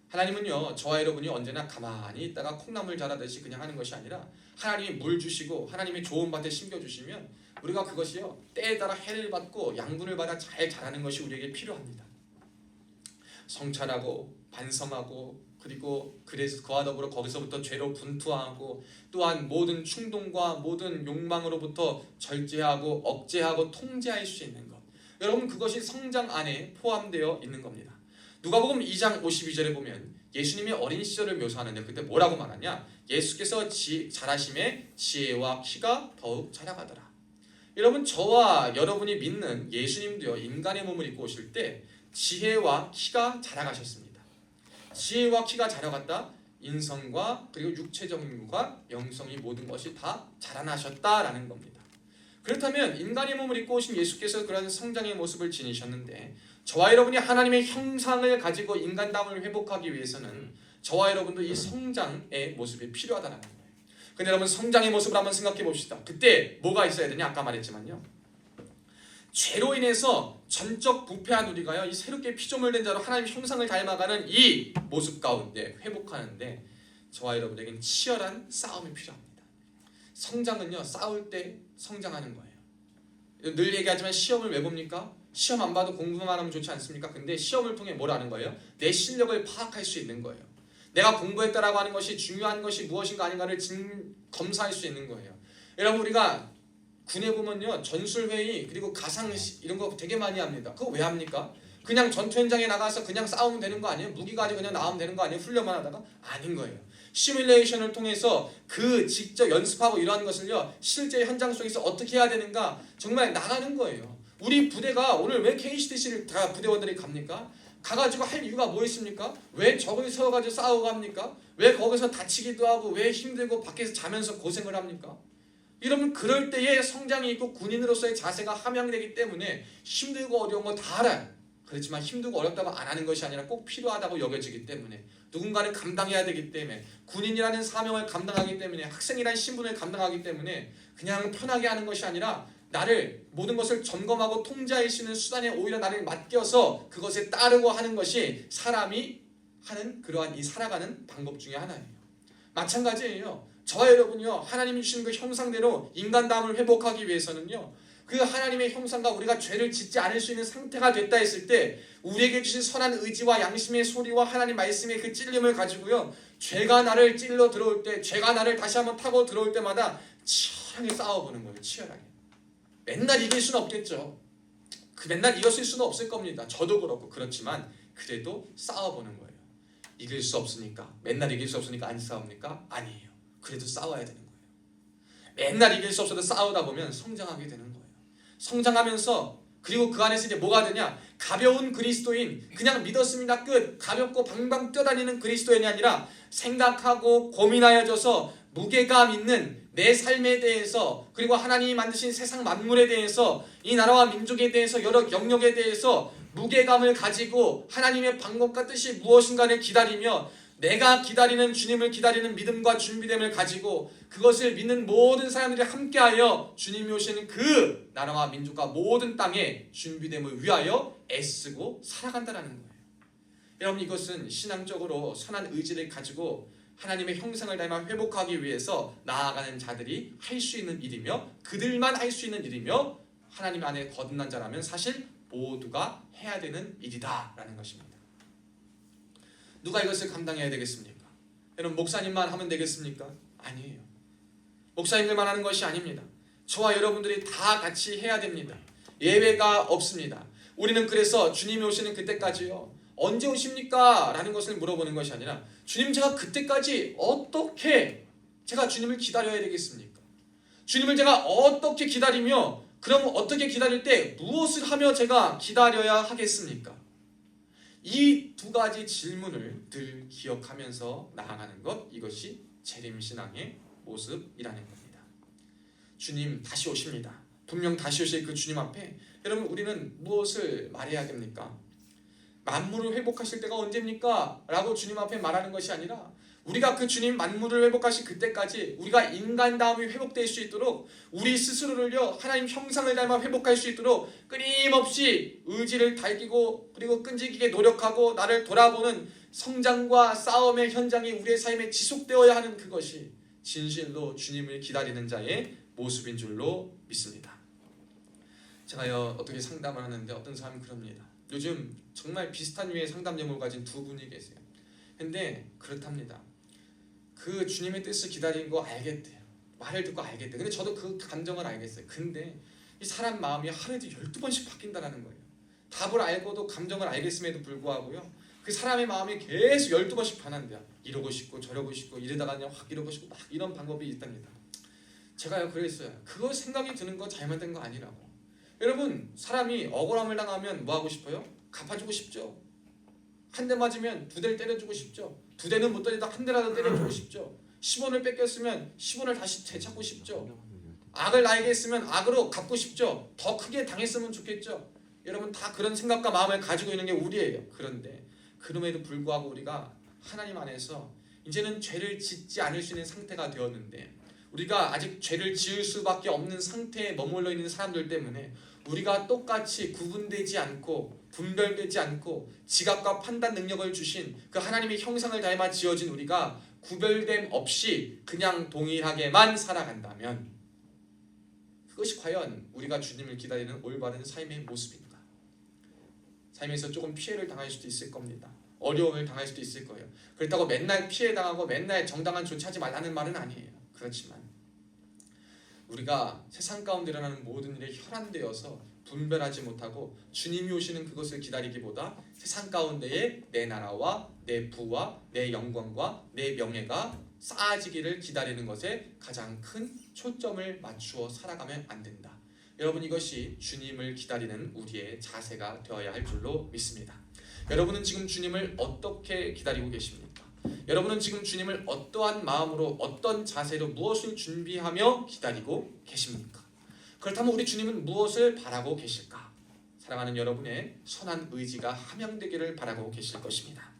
하나님은요 저와 여러분이 언제나 가만히 있다가 콩나물 자라듯이 그냥 하는 것이 아니라 하나님이 물 주시고 하나님이 좋은 밭에 심겨주시면 우리가 그것이요 때에 따라 해를 받고 양분을 받아 잘 자라는 것이 우리에게 필요합니다. 성찰하고 반성하고 그리고 그래서 그와 더불어 거기서부터 죄로 분투하고 또한 모든 충동과 모든 욕망으로부터 절제하고 억제하고 통제할 수 있는 것. 여러분 그것이 성장 안에 포함되어 있는 겁니다. 누가복음 2장 52절에 보면 예수님의 어린 시절을 묘사하는데 그때 뭐라고 말하냐? 예수께서 자라심에 지혜와 키가 더욱 자라가더라. 여러분 저와 여러분이 믿는 예수님도요 인간의 몸을 입고 오실 때 지혜와 키가 자라가셨습니다. 지혜와 키가 자라갔다. 인성과 그리고 육체적인과 영성이 모든 것이 다 자라나셨다라는 겁니다. 그렇다면 인간의 몸을 입고 오신 예수께서 그런 성장의 모습을 지니셨는데 저와 여러분이 하나님의 형상을 가지고 인간다움을 회복하기 위해서는 저와 여러분도 이 성장의 모습이 필요하다는 거예요. 근데 여러분 성장의 모습을 한번 생각해 봅시다. 그때 뭐가 있어야 되냐? 아까 말했지만요. 죄로 인해서 전적 부패한 우리가요. 이 새롭게 피조물 된 자로 하나님의 형상을 닮아가는 이 모습 가운데 회복하는데 저와 여러분에게는 치열한 싸움이 필요합니다. 성장은요. 싸울 때 성장하는 거예요. 늘 얘기하지만 시험을 왜 봅니까? 시험 안 봐도 공부만 하면 좋지 않습니까? 근데 시험을 통해 뭘 하는 거예요? 내 실력을 파악할 수 있는 거예요. 내가 공부했다라고 하는 것이 중요한 것이 무엇인가 아닌가를 검사할 수 있는 거예요. 여러분 우리가 군에 보면요 전술회의 그리고 가상시 이런 거 되게 많이 합니다. 그거 왜 합니까? 그냥 전투 현장에 나가서 그냥 싸우면 되는 거 아니에요? 무기 가지고 그냥 나오면 되는 거 아니에요? 훈련만 하다가? 아닌 거예요. 시뮬레이션을 통해서 그 직접 연습하고 이러한 것을요 실제 현장 속에서 어떻게 해야 되는가 정말 나가는 거예요. 우리 부대가 오늘 왜 KCDC를 다 부대원들이 갑니까? 가가지고 할 이유가 뭐 있습니까? 왜 저기 서가지고 싸우고 합니까? 왜 거기서 다치기도 하고 왜 힘들고 밖에서 자면서 고생을 합니까? 여러분 그럴 때에 성장이 있고 군인으로서의 자세가 함양되기 때문에 힘들고 어려운 거 다 알아요. 그렇지만 힘들고 어렵다고 안 하는 것이 아니라 꼭 필요하다고 여겨지기 때문에 누군가는 감당해야 되기 때문에 군인이라는 사명을 감당하기 때문에 학생이라는 신분을 감당하기 때문에 그냥 편하게 하는 것이 아니라 나를 모든 것을 점검하고 통제할 수 있는 수단에 오히려 나를 맡겨서 그것에 따르고 하는 것이 사람이 하는 그러한 이 살아가는 방법 중에 하나예요. 마찬가지예요. 저와 여러분이요 하나님이 주신 그 형상대로 인간다움을 회복하기 위해서는요 그 하나님의 형상과 우리가 죄를 짓지 않을 수 있는 상태가 됐다 했을 때 우리에게 주신 선한 의지와 양심의 소리와 하나님 말씀의 그 찔림을 가지고요 죄가 나를 찔러 들어올 때 죄가 나를 다시 한번 타고 들어올 때마다 치열하게 싸워보는 거예요. 치열하게. 맨날 이길 수는 없겠죠. 맨날 이겼을 수는 없을 겁니다. 저도 그렇고 그렇지만 그래도 싸워보는 거예요. 이길 수 없으니까 맨날 이길 수 없으니까 안 싸웁니까? 아니에요. 그래도 싸워야 되는 거예요. 맨날 이길 수 없어도 싸우다 보면 성장하게 되는 거예요. 성장하면서 그리고 그 안에서 이제 뭐가 되냐? 가벼운 그리스도인, 그냥 믿었습니다 끝, 가볍고 방방 뛰어다니는 그리스도인이 아니라 생각하고 고민하여져서 무게감 있는 내 삶에 대해서 그리고 하나님이 만드신 세상 만물에 대해서 이 나라와 민족에 대해서 여러 영역에 대해서 무게감을 가지고 하나님의 방법과 뜻이 무엇인가를 기다리며 내가 기다리는 주님을 기다리는 믿음과 준비됨을 가지고 그것을 믿는 모든 사람들이 함께하여 주님이 오시는 그 나라와 민족과 모든 땅에 준비됨을 위하여 애쓰고 살아간다는 거예요. 여러분 이것은 신앙적으로 선한 의지를 가지고 하나님의 형상을 닮아 회복하기 위해서 나아가는 자들이 할 수 있는 일이며 그들만 할 수 있는 일이며 하나님 안에 거듭난 자라면 사실 모두가 해야 되는 일이다라는 것입니다. 누가 이것을 감당해야 되겠습니까? 여러분 목사님만 하면 되겠습니까? 아니에요. 목사님들만 하는 것이 아닙니다. 저와 여러분들이 다 같이 해야 됩니다. 예외가 없습니다. 우리는 그래서 주님이 오시는 그때까지요. 언제 오십니까? 라는 것을 물어보는 것이 아니라 주님 제가 그때까지 어떻게 제가 주님을 기다려야 되겠습니까? 주님을 제가 어떻게 기다리며 그럼 어떻게 기다릴 때 무엇을 하며 제가 기다려야 하겠습니까? 이 두 가지 질문을 늘 기억하면서 나아가는 것, 이것이 재림신앙의 모습이라는 겁니다. 주님 다시 오십니다. 분명 다시 오실 그 주님 앞에 여러분 우리는 무엇을 말해야 됩니까? 만물을 회복하실 때가 언제입니까? 라고 주님 앞에 말하는 것이 아니라 우리가 그 주님 만물을 회복하실 그때까지 우리가 인간다움이 회복될 수 있도록 우리 스스로를요 하나님 형상을 닮아 회복할 수 있도록 끊임없이 의지를 달기고 그리고 끈질기게 노력하고 나를 돌아보는 성장과 싸움의 현장이 우리의 삶에 지속되어야 하는 그것이 진실로 주님을 기다리는 자의 모습인 줄로 믿습니다. 제가요 어떻게 상담을 하는데 어떤 사람이 그럽니다. 요즘 정말 비슷한 류의 상담 제목을 가진 두 분이 계세요. 근데 그렇답니다. 그 주님의 뜻을 기다린 거 알겠대요. 말을 듣고 알겠대요. 근데 저도 그 감정을 알겠어요. 근데 이 사람 마음이 하루에도 12번씩 바뀐다는 거예요. 답을 알고도 감정을 알겠음에도 불구하고요, 그 사람의 마음이 계속 12번씩 변한대요. 이러고 싶고 저러고 싶고, 이러다가 그냥 확 이러고 싶고, 막 이런 방법이 있답니다. 제가요 그랬어요. 그거 생각이 드는 거 잘못된 거 아니라고. 여러분, 사람이 억울함을 당하면 뭐 하고 싶어요? 갚아주고 싶죠. 한 대 맞으면 2대를 때려주고 싶죠. 2대는 못 때리다 한 대라도 때려주고 싶죠. 10원을 뺏겼으면 10원을 다시 되찾고 싶죠. 악을 나에게 했으면 악으로 갚고 싶죠. 더 크게 당했으면 좋겠죠. 여러분, 다 그런 생각과 마음을 가지고 있는 게 우리예요. 그런데 그럼에도 불구하고 우리가 하나님 안에서 이제는 죄를 짓지 않을 수 있는 상태가 되었는데, 우리가 아직 죄를 지을 수밖에 없는 상태에 머물러 있는 사람들 때문에 우리가 똑같이 구분되지 않고 분별되지 않고 지각과 판단 능력을 주신 그 하나님의 형상을 닮아 지어진 우리가 구별됨 없이 그냥 동일하게만 살아간다면, 그것이 과연 우리가 주님을 기다리는 올바른 삶의 모습인가? 삶에서 조금 피해를 당할 수도 있을 겁니다. 어려움을 당할 수도 있을 거예요. 그렇다고 맨날 피해 당하고 맨날 정당한 조치하지 말라는 말은 아니에요. 그렇지만 우리가 세상 가운데 일어나는 모든 일에 혈안되어서 분별하지 못하고 주님이 오시는 그것을 기다리기보다 세상 가운데에 내 나라와 내 부와 내 영광과 내 명예가 쌓아지기를 기다리는 것에 가장 큰 초점을 맞추어 살아가면 안 된다. 여러분, 이것이 주님을 기다리는 우리의 자세가 되어야 할 줄로 믿습니다. 여러분은 지금 주님을 어떻게 기다리고 계십니까? 여러분은 지금 주님을 어떠한 마음으로, 어떤 자세로, 무엇을 준비하며 기다리고 계십니까? 그렇다면 우리 주님은 무엇을 바라고 계실까? 사랑하는 여러분의 선한 의지가 함양되기를 바라고 계실 것입니다.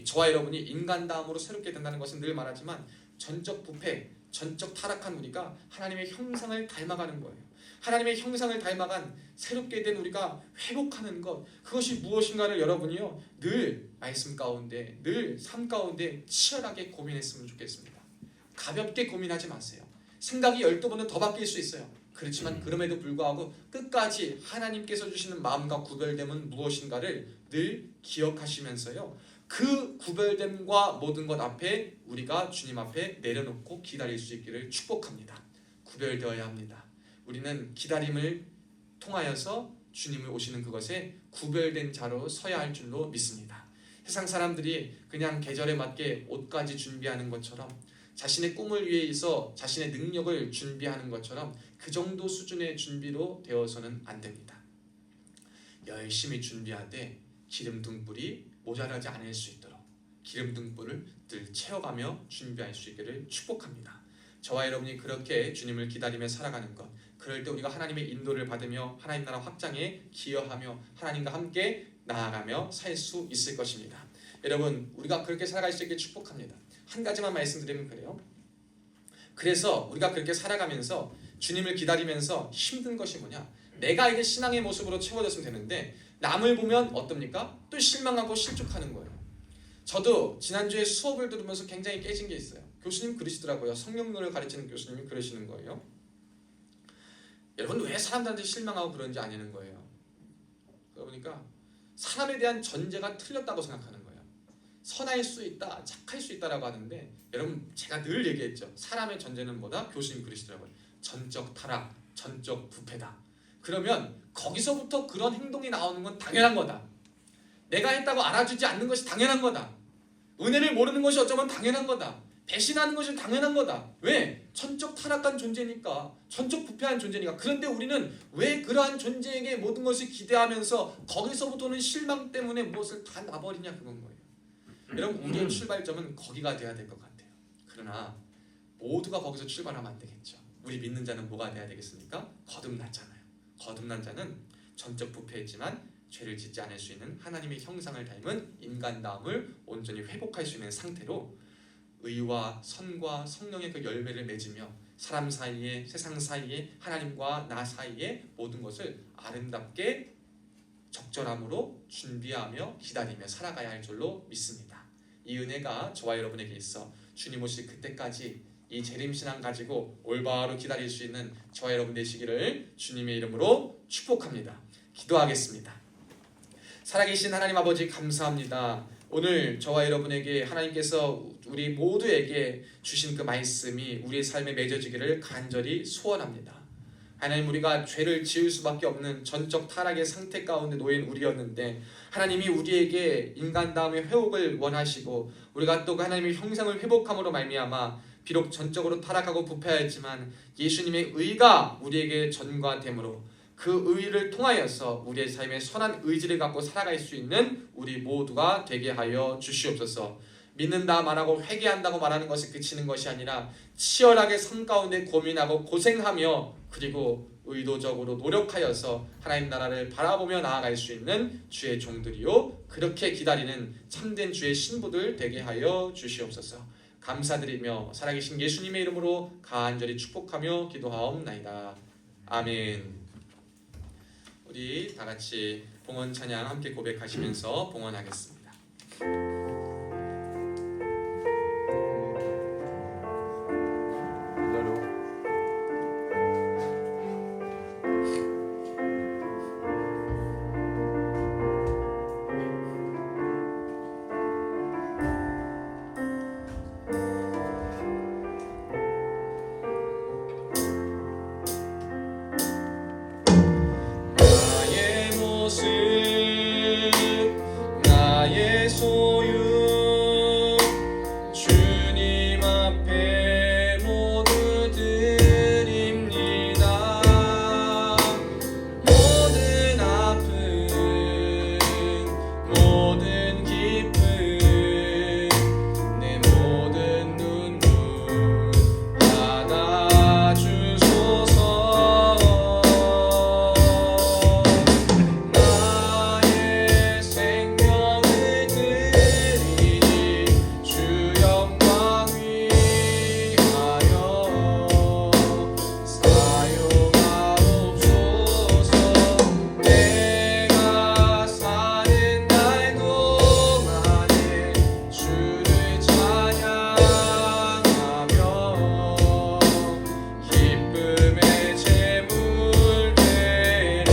저와 여러분이 인간다움으로 새롭게 된다는 것은 늘 말하지만 전적 부패, 전적 타락한 우리가 하나님의 형상을 닮아가는 거예요. 하나님의 형상을 닮아간 새롭게 된 우리가 회복하는 것, 그것이 무엇인가를 여러분이요 늘 말씀 가운데, 늘 삶 가운데 치열하게 고민했으면 좋겠습니다. 가볍게 고민하지 마세요. 생각이 12번은 더 바뀔 수 있어요. 그렇지만 그럼에도 불구하고 끝까지 하나님께서 주시는 마음과 구별됨은 무엇인가를 늘 기억하시면서요, 그 구별됨과 모든 것 앞에 우리가 주님 앞에 내려놓고 기다릴 수 있기를 축복합니다. 구별되어야 합니다. 우리는 기다림을 통하여서 주님을 오시는 그것에 구별된 자로 서야 할 줄로 믿습니다. 세상 사람들이 그냥 계절에 맞게 옷까지 준비하는 것처럼, 자신의 꿈을 위해서 자신의 능력을 준비하는 것처럼 그 정도 수준의 준비로 되어서는 안 됩니다. 열심히 준비하되 기름 등불이 모자라지 않을 수 있도록 기름 등불을 늘 채워가며 준비할 수 있기를 축복합니다. 저와 여러분이 그렇게 주님을 기다리며 살아가는 것, 그럴 때 우리가 하나님의 인도를 받으며 하나님 나라 확장에 기여하며 하나님과 함께 나아가며 살 수 있을 것입니다. 여러분, 우리가 그렇게 살아갈 수 있게 축복합니다. 한 가지만 말씀드리면 그래요. 그래서 우리가 그렇게 살아가면서 주님을 기다리면서 힘든 것이 뭐냐? 내가 이제 신앙의 모습으로 채워졌으면 되는데 남을 보면 어떻습니까? 또 실망하고 실족하는 거예요. 저도 지난주에 수업을 들으면서 굉장히 깨진 게 있어요. 교수님 그러시더라고요. 성령론을 가르치는 교수님이 그러시는 거예요. 여러분, 왜 사람들한테 실망하고 그런지 아냐는 거예요. 그러니까 사람에 대한 전제가 틀렸다고 생각하는 거예요. 선할 수 있다, 착할 수 있다라고 하는데, 여러분 제가 늘 얘기했죠. 사람의 전제는 뭐다? 교수님 그러시더라고요. 전적 타락, 전적 부패다. 그러면 거기서부터 그런 행동이 나오는 건 당연한 거다. 내가 했다고 알아주지 않는 것이 당연한 거다. 은혜를 모르는 것이 어쩌면 당연한 거다. 배신하는 것이 당연한 거다. 왜? 전적 타락한 존재니까, 전적 부패한 존재니까. 그런데 우리는 왜 그러한 존재에게 모든 것을 기대하면서 거기서부터는 실망 때문에 무엇을 다 놔버리냐, 그건 거예요. 여러분, 우리의 출발점은 거기가 돼야 될 것 같아요. 그러나 모두가 거기서 출발하면 안 되겠죠. 우리 믿는 자는 뭐가 돼야 되겠습니까? 거듭났잖아요. 거듭난 자는 전적 부패했지만 죄를 짓지 않을 수 있는 하나님의 형상을 닮은 인간다움을 온전히 회복할 수 있는 상태로 의와 선과 성령의 그 열매를 맺으며 사람 사이에, 세상 사이에, 하나님과 나 사이에 모든 것을 아름답게 적절함으로 준비하며 기다리며 살아가야 할 줄로 믿습니다. 이 은혜가 저와 여러분에게 있어 주님 오실 그때까지 이 재림신앙 가지고 올바로 기다릴 수 있는 저와 여러분 되시기를 주님의 이름으로 축복합니다. 기도하겠습니다. 살아계신 하나님 아버지, 감사합니다. 오늘 저와 여러분에게 하나님께서 우리 모두에게 주신 그 말씀이 우리의 삶에 맺어지기를 간절히 소원합니다. 하나님, 우리가 죄를 지을 수밖에 없는 전적 타락의 상태 가운데 놓인 우리였는데 하나님이 우리에게 인간다움의 회복을 원하시고 우리가 또 그 하나님의 형상을 회복함으로 말미암아 비록 전적으로 타락하고 부패하였지만 예수님의 의가 우리에게 전가됨으로 그 의를 통하여서 우리의 삶에 선한 의지를 갖고 살아갈 수 있는 우리 모두가 되게 하여 주시옵소서. 믿는다 말하고 회개한다고 말하는 것이 그치는 것이 아니라 치열하게 삶 가운데 고민하고 고생하며 그리고 의도적으로 노력하여서 하나님 나라를 바라보며 나아갈 수 있는 주의 종들이요 그렇게 기다리는 참된 주의 신부들 되게 하여 주시옵소서. 감사드리며 살아계신 예수님의 이름으로 간절히 축복하며 기도하옵나이다. 아멘. 우리 다 같이 봉헌 찬양 함께 고백하시면서 봉헌하겠습니다. 나의 모습 나의 소유 주님 앞에 모두 드립니다. 모든 아픔 모든 기쁨 내 모든 눈물 받아주소서. 나의 생명을 드리니 주 영광 위하여 사용하옵소서. 내가 사는 날 동안에 주를 찬양하며 기쁨의 제물 되리.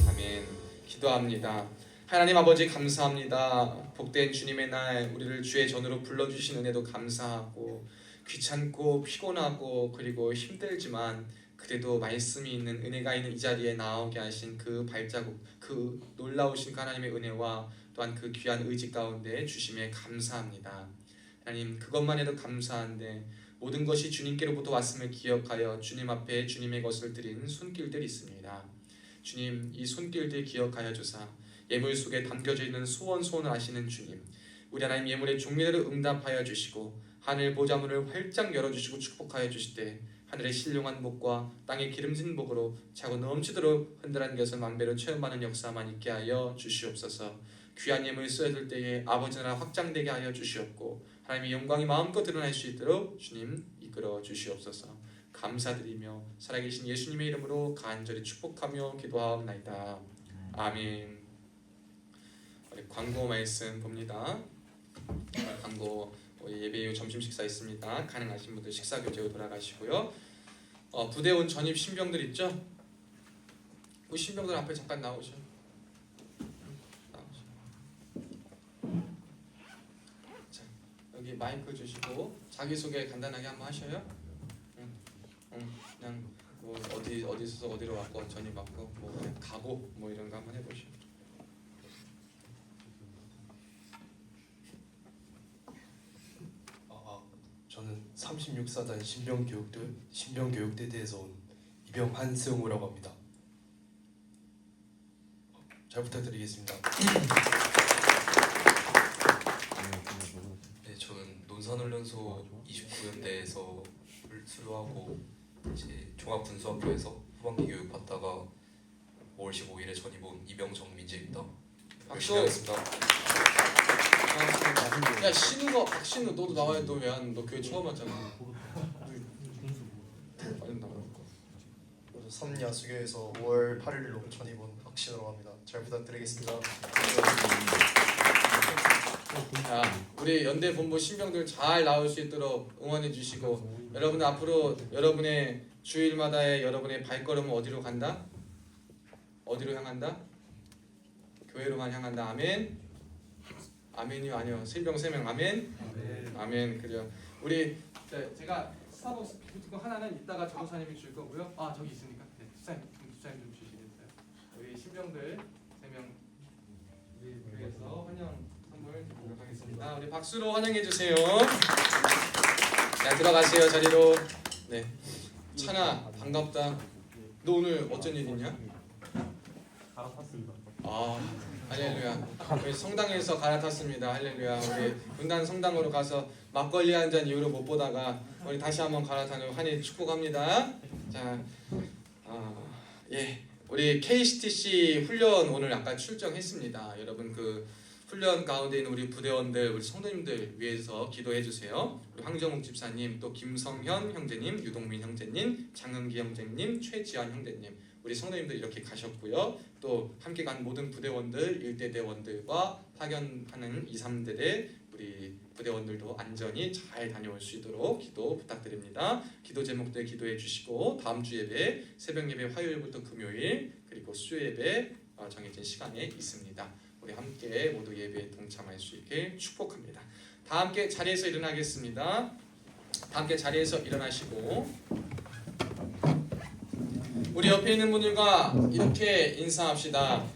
아멘. 기도합니다. 하나님 아버지 감사합니다. 복된 주님의 날 우리를 주의 전으로 불러주신 은혜도 감사하고 귀찮고 피곤하고 그리고 힘들지만 그래도 말씀이 있는 은혜가 있는 이 자리에 나오게 하신 그 발자국 그 놀라우신 그 하나님의 은혜와 또한 그 귀한 의지 가운데 주심에 감사합니다. 하나님 그것만 해도 감사한데 모든 것이 주님께로부터 왔음을 기억하여 주님 앞에 주님의 것을 드린 손길들이 있습니다. 주님 이 손길들 기억하여 주사 예물 속에 담겨져 있는 소원을 아시는 주님 우리 하나님 예물의 종류대로 응답하여 주시고 하늘 보좌문을 활짝 열어주시고 축복하여 주실 때 하늘의 신령한 복과 땅의 기름진 복으로 차고 넘치도록 흔들한 것을 만배로 체험하는 역사만 있게 하여 주시옵소서. 귀한 예물 쓰여질 때에 아버지 나라 확장되게 하여 주시옵고 하나님의 영광이 마음껏 드러날 수 있도록 주님 이끌어 주시옵소서. 감사드리며 살아계신 예수님의 이름으로 간절히 축복하며 기도하옵나이다. 아멘. 우리 광고 말씀 봅니다. 광고 예배 이후 점심 식사 있습니다. 가능하신 분들 식사 교제로 돌아가시고요. 부대 온 전입 신병들 있죠? 그 신병들 앞에 잠깐 나오죠. 자, 여기 마이크 주시고 자기소개 간단하게 한번 하셔요. 그냥 뭐 어디서 어디로 왔고 전입 왔고 뭐 그냥 가고 뭐 이런 거 한번 해보시죠. 저는 36사단 신병교육대대에서 온 이병 한승우라고 합니다. 잘 부탁드리겠습니다. 네, 저는 논산훈련소 29연대에서 수료하고 이제 종합군수학교에서 후반기 교육 받다가 5월 15일에 전입 온 이병정 민재입니다. 열심히 하겠습니다. 야 신우가 박신우 너도 나와야 너 왜 안 너 교회 처음 왔잖아. 빨리 나와. 섬야수교에서 5월 8일로 전입 온 박신우라고 합니다. 잘 부탁드리겠습니다. 자, 우리 연대 본부 신병들 잘 나올 수 있도록 응원해 주시고 여러분 앞으로 여러분의 주일마다의 여러분의 발걸음은 어디로 간다? 어디로 향한다? 교회로만 향한다. 아멘. 아멘이요 아니요. 신병 3명 아멘. 아멘. 그래요. 우리 제가 스타벅스 기프티콘 하나는 이따가 전도사님이 줄 거고요. 아 저기 있으니까. 네, 집사님 좀 주시겠어요? 우리 신병들 3명 위해서 환영 선물 드리도록 하겠습니다. 우리 박수로 환영해 주세요. 자 들어가세요 자리로. 네. 찬아 반갑다. 너 오늘 어쩐 일 있냐? 갈아탔습니다. 아 할렐루야. 우리 성당에서 갈아탔습니다. 할렐루야. 우리 분단 성당으로 가서 막걸리 한 잔 이후로 못 보다가 우리 다시 한번 갈아타는 환희 축복합니다. 자, 예, 우리 KCTC 훈련 오늘 아까 출정했습니다. 여러분 그 훈련 가운데 있는 우리 부대원들, 우리 성도님들 위해서 기도해 주세요. 우리 황정욱 집사님, 또 김성현 형제님, 유동민 형제님, 장은기 형제님, 최지환 형제님, 우리 성도님들 이렇게 가셨고요. 또 함께 간 모든 부대원들, 1대대원들과 파견하는 2, 3대대 우리 부대원들도 안전히 잘 다녀올 수 있도록 기도 부탁드립니다. 기도 제목들 기도해 주시고 다음 주 예배, 새벽 예배 화요일부터 금요일 그리고 수요 예배 정해진 시간에 있습니다. 우리 함께 모두 예배에 동참할 수 있게 축복합니다. 다 함께 자리에서 일어나겠습니다. 다 함께 자리에서 일어나시고 우리 옆에 있는 분들과 이렇게 인사합시다.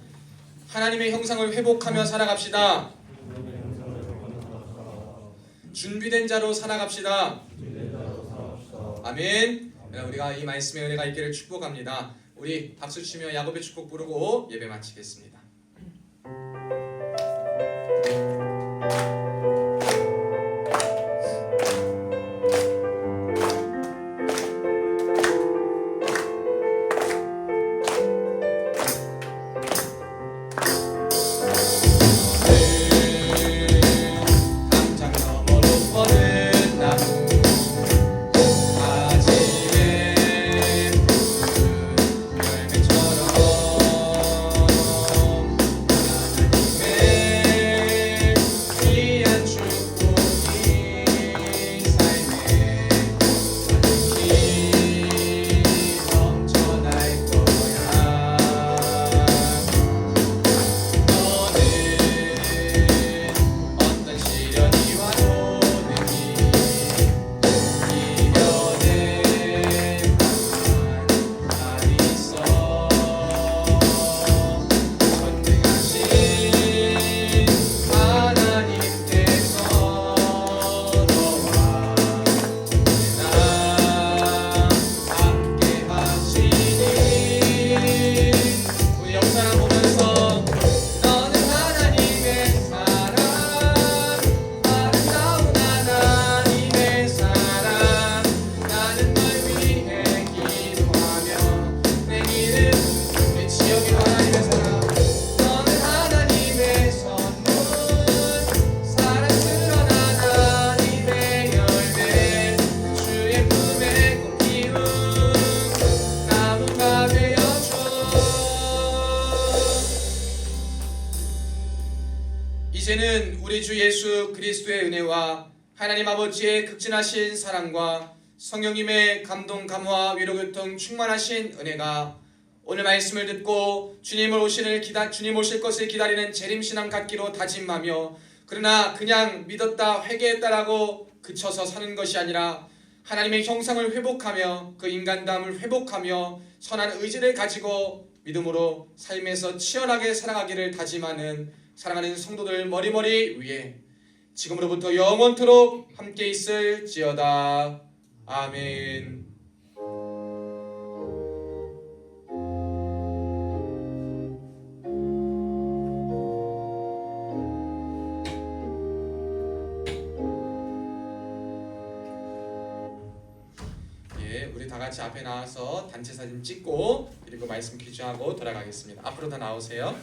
하나님의 형상을 회복하며 살아갑시다. 준비된 자로 살아갑시다. 아멘. 우리가 이 말씀의 은혜가 있기를 축복합니다. 우리 박수 치며 야곱의 축복 부르고 예배 마치겠습니다. 이제는 우리 주 예수 그리스도의 은혜와 하나님 아버지의 극진하신 사랑과 성령님의 감동 감화 위로 교통 충만하신 은혜가 오늘 말씀을 듣고 주님 오실 것을 기다리는 재림신앙 갖기로 다짐하며 그러나 그냥 믿었다 회개했다라고 그쳐서 사는 것이 아니라 하나님의 형상을 회복하며 그 인간담을 회복하며 선한 의지를 가지고 믿음으로 삶에서 치열하게 살아가기를 다짐하는 사랑하는 성도들 머리머리 위에 지금으로부터 영원토록 함께 있을지어다. 아멘. 우리 다 같이 앞에 나와서 단체 사진 찍고 그리고 말씀 퀴즈하고 돌아가겠습니다. 앞으로 다 나오세요.